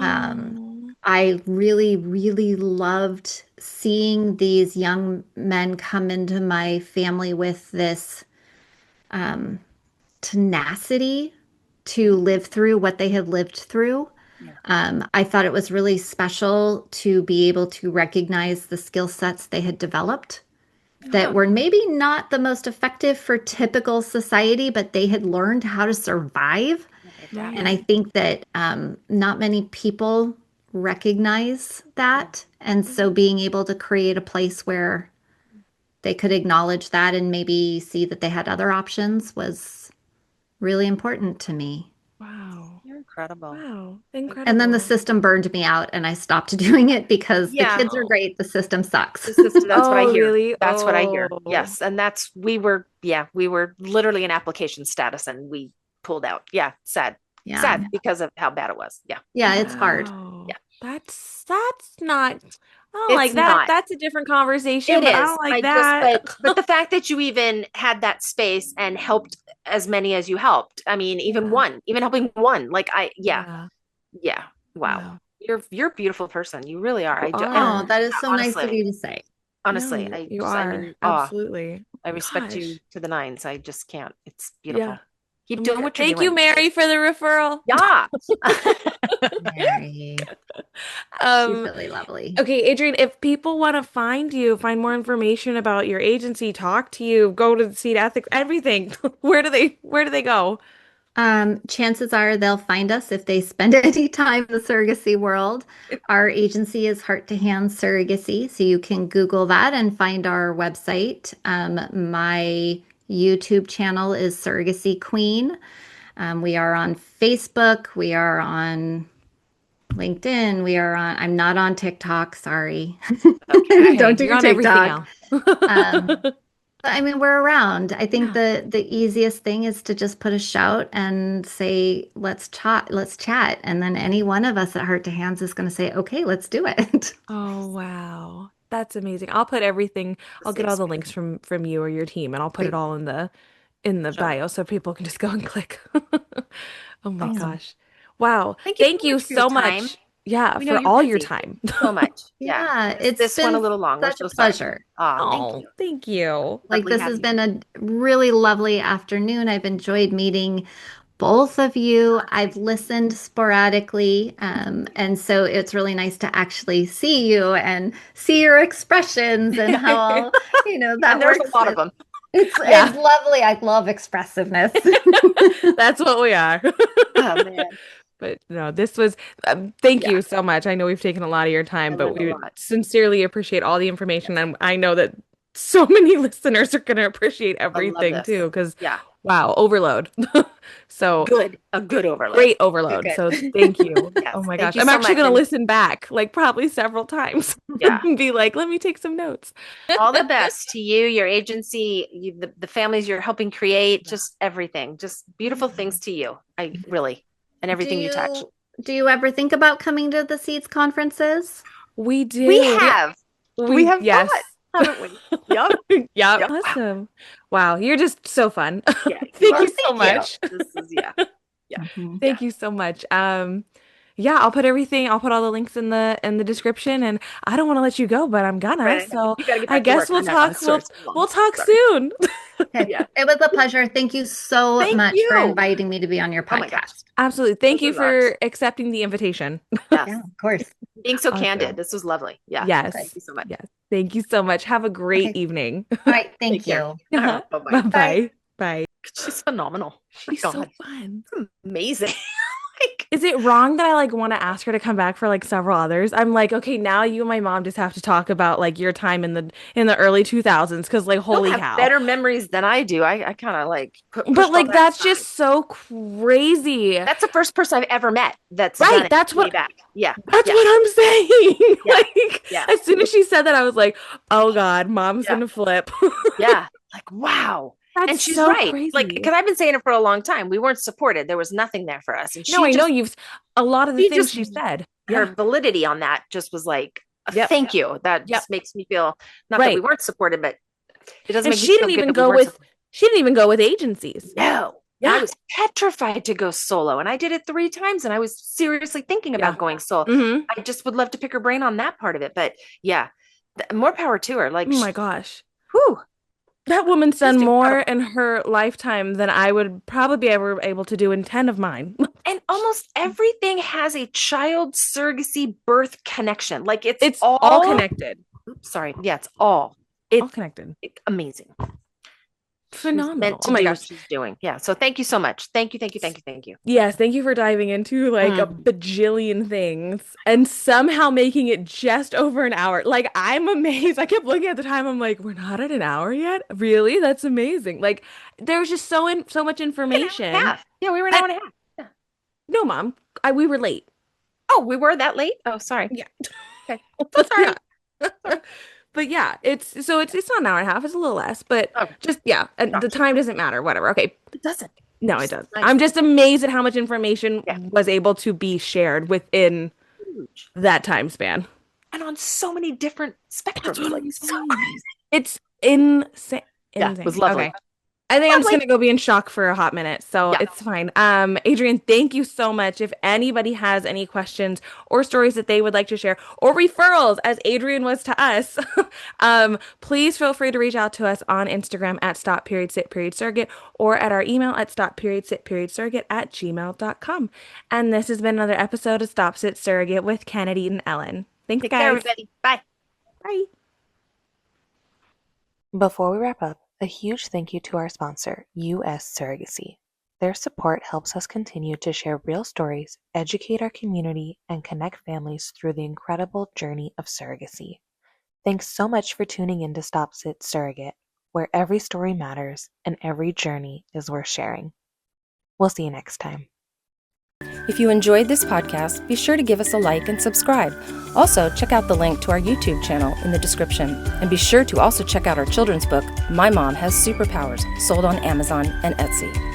Speaker 3: Um,
Speaker 4: No.
Speaker 3: I really, really loved seeing these young men come into my family with this um, tenacity to live through what they had lived through.
Speaker 2: Yeah.
Speaker 3: I thought it was really special to be able to recognize the skill sets they had developed that
Speaker 2: Yeah.
Speaker 3: were maybe not the most effective for typical society, but they had learned how to survive.
Speaker 2: They
Speaker 3: And
Speaker 2: adapted.
Speaker 3: I
Speaker 4: Right.
Speaker 3: think that not many people recognize
Speaker 2: Yeah.
Speaker 3: that. And so being able to create a place where they could acknowledge that and maybe see that they had other options was really important to me.
Speaker 4: Wow.
Speaker 2: You're incredible.
Speaker 4: Wow.
Speaker 3: And then the
Speaker 4: Incredible.
Speaker 3: system burned me out and I stopped doing it because the
Speaker 2: Yeah.
Speaker 3: kids are
Speaker 4: Oh.
Speaker 3: great, the system sucks.
Speaker 2: The system, that's what I
Speaker 4: Oh,
Speaker 2: hear.
Speaker 4: really?
Speaker 2: That's what I hear.
Speaker 4: Oh.
Speaker 2: Yes. And that's we were literally in application status and we pulled out. Yeah. Sad.
Speaker 3: Yeah.
Speaker 2: Sad because of how bad it was. Yeah.
Speaker 3: Yeah, it's hard.
Speaker 4: Wow.
Speaker 2: Yeah.
Speaker 4: That's not I don't
Speaker 2: It's
Speaker 4: like that.
Speaker 2: not.
Speaker 4: That's a different conversation,
Speaker 2: It
Speaker 4: but I
Speaker 2: is.
Speaker 4: don't like
Speaker 2: I just
Speaker 4: that.
Speaker 2: but the fact that you even had that space and helped as many as you helped. I mean, even
Speaker 4: Yeah.
Speaker 2: one, even helping one. Like I yeah.
Speaker 4: Yeah.
Speaker 2: Yeah. Wow.
Speaker 4: Wow.
Speaker 2: You're a beautiful person. You really are.
Speaker 4: You
Speaker 2: And
Speaker 3: Oh,
Speaker 4: are.
Speaker 3: that is so nice of
Speaker 2: honestly,
Speaker 3: you to say.
Speaker 4: No,
Speaker 2: honestly,
Speaker 4: you
Speaker 2: I
Speaker 4: are.
Speaker 2: mean,
Speaker 4: Absolutely.
Speaker 2: I respect you
Speaker 4: Gosh.
Speaker 2: to the nines. I just can't. It's
Speaker 4: Yeah.
Speaker 2: beautiful. Keep
Speaker 4: Oh my
Speaker 2: doing
Speaker 4: God.
Speaker 2: what you're
Speaker 4: Thank you,
Speaker 2: doing.
Speaker 4: Mary, for the referral.
Speaker 2: Yeah.
Speaker 3: Mary. She's
Speaker 4: Um,
Speaker 3: really lovely.
Speaker 4: okay, Adrienne, if people want to find you, find more information about your agency, talk to you, go to the Seed Ethics, everything, where do they go?
Speaker 3: Chances are they'll find us if they spend any time in the surrogacy world. Our agency is Heart to Hand Surrogacy, so you can Google that and find our website. My YouTube channel is Surrogacy Queen. We are on Facebook. We are on LinkedIn. I'm not on TikTok. Sorry.
Speaker 2: Okay.
Speaker 3: Don't
Speaker 4: Okay,
Speaker 3: do
Speaker 4: you're on everything
Speaker 3: TikTok.
Speaker 4: else.
Speaker 3: Um, but I mean, we're around. I think
Speaker 4: Yeah.
Speaker 3: the easiest thing is to just put a shout and say, let's chat. And then any one of us at Heart to Hands is going to say, okay, let's do it.
Speaker 4: Oh, wow. That's amazing. I'll put everything,
Speaker 2: The
Speaker 4: I'll get
Speaker 2: safe
Speaker 4: all the
Speaker 2: space.
Speaker 4: links from you or your team and I'll put it
Speaker 3: Sweet.
Speaker 4: all in the
Speaker 2: Show
Speaker 4: bio so people can just go and click. Oh my
Speaker 2: awesome.
Speaker 4: gosh. Wow.
Speaker 2: Thank you
Speaker 4: Thank
Speaker 2: so
Speaker 4: you
Speaker 2: much for your
Speaker 4: so
Speaker 2: time.
Speaker 4: much. Yeah,
Speaker 2: We know
Speaker 4: for
Speaker 2: you're
Speaker 4: all your
Speaker 2: busy.
Speaker 4: time.
Speaker 2: So much. Yeah.
Speaker 3: Yeah,
Speaker 2: This
Speaker 3: it's
Speaker 2: this went a
Speaker 3: been
Speaker 2: little long. We're
Speaker 3: such a
Speaker 2: so sorry.
Speaker 3: pleasure.
Speaker 2: Thank
Speaker 4: Oh,
Speaker 2: you.
Speaker 4: thank you.
Speaker 3: Like
Speaker 2: Lovely
Speaker 3: this has
Speaker 2: having you.
Speaker 3: been a really lovely afternoon. I've enjoyed meeting both of you. I've listened sporadically, and so it's really nice to actually see you and see your expressions and how
Speaker 2: And
Speaker 3: that
Speaker 2: there's a
Speaker 3: works.
Speaker 2: lot of them.
Speaker 3: It's
Speaker 4: Yeah,
Speaker 3: lovely. I love expressiveness.
Speaker 4: that's what we are.
Speaker 2: Oh man.
Speaker 4: But no, this was, thank
Speaker 2: Yeah.
Speaker 4: you so much. I know we've taken a lot of your
Speaker 2: I
Speaker 4: time, but
Speaker 2: learned a
Speaker 4: we
Speaker 2: lot.
Speaker 4: sincerely appreciate all the
Speaker 2: Yes.
Speaker 4: information. And I know that so many listeners are going to appreciate
Speaker 2: I love
Speaker 4: everything
Speaker 2: this.
Speaker 4: too, because
Speaker 2: Yeah.
Speaker 4: wow, overload. So
Speaker 2: Good. A good overload.
Speaker 4: great
Speaker 3: Good,
Speaker 4: overload. So
Speaker 3: good.
Speaker 4: thank you.
Speaker 2: Yes.
Speaker 4: Oh my
Speaker 2: Thank
Speaker 4: gosh.
Speaker 2: you
Speaker 4: I'm
Speaker 2: so
Speaker 4: actually
Speaker 2: much.
Speaker 4: going to
Speaker 2: And
Speaker 4: listen back, like probably several times
Speaker 2: yeah,
Speaker 4: and be like, let me take some notes.
Speaker 2: all the best to you, your agency, the families you're helping create, just everything. Just beautiful things to you. I really, and
Speaker 3: Do
Speaker 2: everything you touch.
Speaker 3: you do you ever think about coming to the Seeds conferences?
Speaker 4: We
Speaker 2: We
Speaker 4: do.
Speaker 2: have. We
Speaker 4: We,
Speaker 2: have thought,
Speaker 4: yes.
Speaker 2: haven't we? Yep.
Speaker 4: Yeah,
Speaker 2: Yep. Wow.
Speaker 4: awesome. Wow, you're just so fun.
Speaker 2: Yeah, you
Speaker 4: Thank
Speaker 2: are.
Speaker 4: you so
Speaker 2: Thank you.
Speaker 4: much.
Speaker 2: This is yeah. Yeah.
Speaker 3: Mhm.
Speaker 2: Yeah.
Speaker 4: Thank you so much. Yeah, I'll put all the links in the description and I don't want to let you go, but I'm gonna.
Speaker 2: Right. I know.
Speaker 4: So
Speaker 2: You got to get
Speaker 4: I
Speaker 2: back to
Speaker 4: guess
Speaker 2: work. I
Speaker 4: we'll
Speaker 2: know.
Speaker 4: talk
Speaker 2: Sorry,
Speaker 4: we'll
Speaker 2: it's too long.
Speaker 4: we'll talk
Speaker 2: Sorry.
Speaker 4: soon.
Speaker 3: Okay.
Speaker 2: Yeah.
Speaker 3: It was a pleasure. Thank you so
Speaker 2: Thank
Speaker 3: much for
Speaker 2: you.
Speaker 3: inviting me to be on your
Speaker 2: Oh my gosh.
Speaker 3: podcast.
Speaker 4: Absolutely. Thank you
Speaker 2: Those are
Speaker 4: for accepting the invitation.
Speaker 2: Yes.
Speaker 3: Yeah, of course.
Speaker 2: Being so
Speaker 4: Awesome.
Speaker 2: candid. This was lovely. Yeah.
Speaker 4: Yes.
Speaker 2: Thank you so much.
Speaker 4: Yes. Thank you so much. Have a great
Speaker 3: Okay.
Speaker 4: evening.
Speaker 3: All right.
Speaker 2: Take
Speaker 3: Thank
Speaker 2: care.
Speaker 3: you.
Speaker 2: All right. Bye-bye.
Speaker 4: Bye-bye. Bye.
Speaker 2: She's phenomenal.
Speaker 4: She's
Speaker 2: My
Speaker 4: so
Speaker 2: God.
Speaker 4: fun.
Speaker 2: It's amazing. Like,
Speaker 4: Is it wrong that I like want to ask her to come back for like several others? I'm like, okay, now you and my mom just have to talk about like your time in the early 2000s because like
Speaker 2: you'll
Speaker 4: holy
Speaker 2: have
Speaker 4: cow.
Speaker 2: better memories than I do. I kind of like
Speaker 4: But
Speaker 2: pushed all
Speaker 4: like
Speaker 2: that
Speaker 4: that's
Speaker 2: aside.
Speaker 4: just so crazy.
Speaker 2: That's the first person I've ever met that's
Speaker 4: Right,
Speaker 2: done it
Speaker 4: that's
Speaker 2: way
Speaker 4: what-
Speaker 2: back. Yeah.
Speaker 4: That's
Speaker 2: Yeah.
Speaker 4: what I'm saying.
Speaker 2: Yeah.
Speaker 4: Like
Speaker 2: Yeah.
Speaker 4: as soon as she said that, I was like, oh God, mom's
Speaker 2: Yeah.
Speaker 4: gonna flip.
Speaker 2: Yeah. Like, wow.
Speaker 4: That's
Speaker 2: And she's
Speaker 4: so
Speaker 2: right.
Speaker 4: crazy.
Speaker 2: Like, because I've been saying it for a long time. We weren't supported. There was nothing there for us. And
Speaker 4: No, I know
Speaker 2: just,
Speaker 4: you've a lot of the
Speaker 2: she
Speaker 4: things
Speaker 2: just-
Speaker 4: she said.
Speaker 2: her
Speaker 4: Yeah.
Speaker 2: validity on that just was like,
Speaker 4: Yep.
Speaker 2: thank you. That
Speaker 4: Yep.
Speaker 2: just makes me feel, not that we
Speaker 4: Right.
Speaker 2: weren't supported, but it doesn't
Speaker 4: And
Speaker 2: make me
Speaker 4: she
Speaker 2: feel
Speaker 4: didn't
Speaker 2: good
Speaker 4: even
Speaker 2: that we
Speaker 4: go
Speaker 2: weren't
Speaker 4: with
Speaker 2: supported.
Speaker 4: she didn't even go with agencies.
Speaker 2: No.
Speaker 4: Yeah.
Speaker 2: I was petrified to go solo. And I did it 3 times and I was seriously thinking about
Speaker 4: Yeah.
Speaker 2: going solo.
Speaker 4: Mm-hmm.
Speaker 2: I just would love to pick her brain on that part of it. But yeah, more power to her. Like,
Speaker 4: Oh my gosh.
Speaker 2: whew.
Speaker 4: That woman's done
Speaker 2: Just
Speaker 4: more
Speaker 2: incredible.
Speaker 4: in her lifetime than I would probably be ever able to do in 10 of mine.
Speaker 2: And almost everything has a child surrogacy birth connection. Like
Speaker 4: It's all connected.
Speaker 2: Oops, sorry. Yeah, it's all. It's
Speaker 4: All connected.
Speaker 2: amazing.
Speaker 4: Phenomenal.
Speaker 2: Meant to
Speaker 4: Oh my
Speaker 2: do
Speaker 4: gosh.
Speaker 2: what she's doing. Yeah. So thank you so much. Thank you.
Speaker 4: Yes, thank you for diving into like a bajillion things and somehow making it just over an hour. Like I'm amazed. I kept looking at the time. I'm like, we're not at an hour yet? Really? That's amazing. Like there's just so much information.
Speaker 2: Yeah, we were an hour and a half. Yeah.
Speaker 4: No, Mom. We were late.
Speaker 2: Oh, we were that late? Oh, sorry.
Speaker 4: Yeah.
Speaker 2: Okay. So sorry.
Speaker 4: Yeah. But yeah, it's not an hour and a half. It's a little less, but
Speaker 2: Oh.
Speaker 4: just yeah, and the
Speaker 2: Gotcha.
Speaker 4: time doesn't matter. Whatever. Okay.
Speaker 2: It doesn't.
Speaker 4: No, it does.
Speaker 2: Nice.
Speaker 4: I'm just amazed at how much information
Speaker 2: Yeah.
Speaker 4: was able to be shared within
Speaker 2: Huge.
Speaker 4: that time span.
Speaker 2: And on so many different spectrums.
Speaker 4: what
Speaker 2: Like,
Speaker 4: I'm
Speaker 2: so
Speaker 4: saying.
Speaker 2: crazy.
Speaker 4: It's insane.
Speaker 2: Yeah, it was lovely.
Speaker 4: Okay. I think I'm just
Speaker 2: Lovely.
Speaker 4: gonna go be in shock for a hot minute, so
Speaker 2: Yeah.
Speaker 4: it's fine. Adrienne, thank you so much. If anybody has any questions or stories that they would like to share, or referrals, as Adrienne was to us, please feel free to reach out to us on Instagram at Stop.Sit.Surrogate or at our email at Stop.Sit.Surrogate@gmail.com. And this has been another episode of Stop.Sit.Surrogate with Kennedy and Ellen. Thanks,
Speaker 2: Take
Speaker 4: guys.
Speaker 2: care, everybody. Bye.
Speaker 4: Bye.
Speaker 1: Before we wrap up, a huge thank you to our sponsor, U.S. Surrogacy. Their support helps us continue to share real stories, educate our community, and connect families through the incredible journey of surrogacy. Thanks so much for tuning in to Stop.Sit.Surrogate, where every story matters and every journey is worth sharing. We'll see you next time.
Speaker 5: If you enjoyed this podcast, be sure to give us a like and subscribe. Also, check out the link to our YouTube channel in the description. And be sure to also check out our children's book, My Mom Has Superpowers, sold on Amazon and Etsy.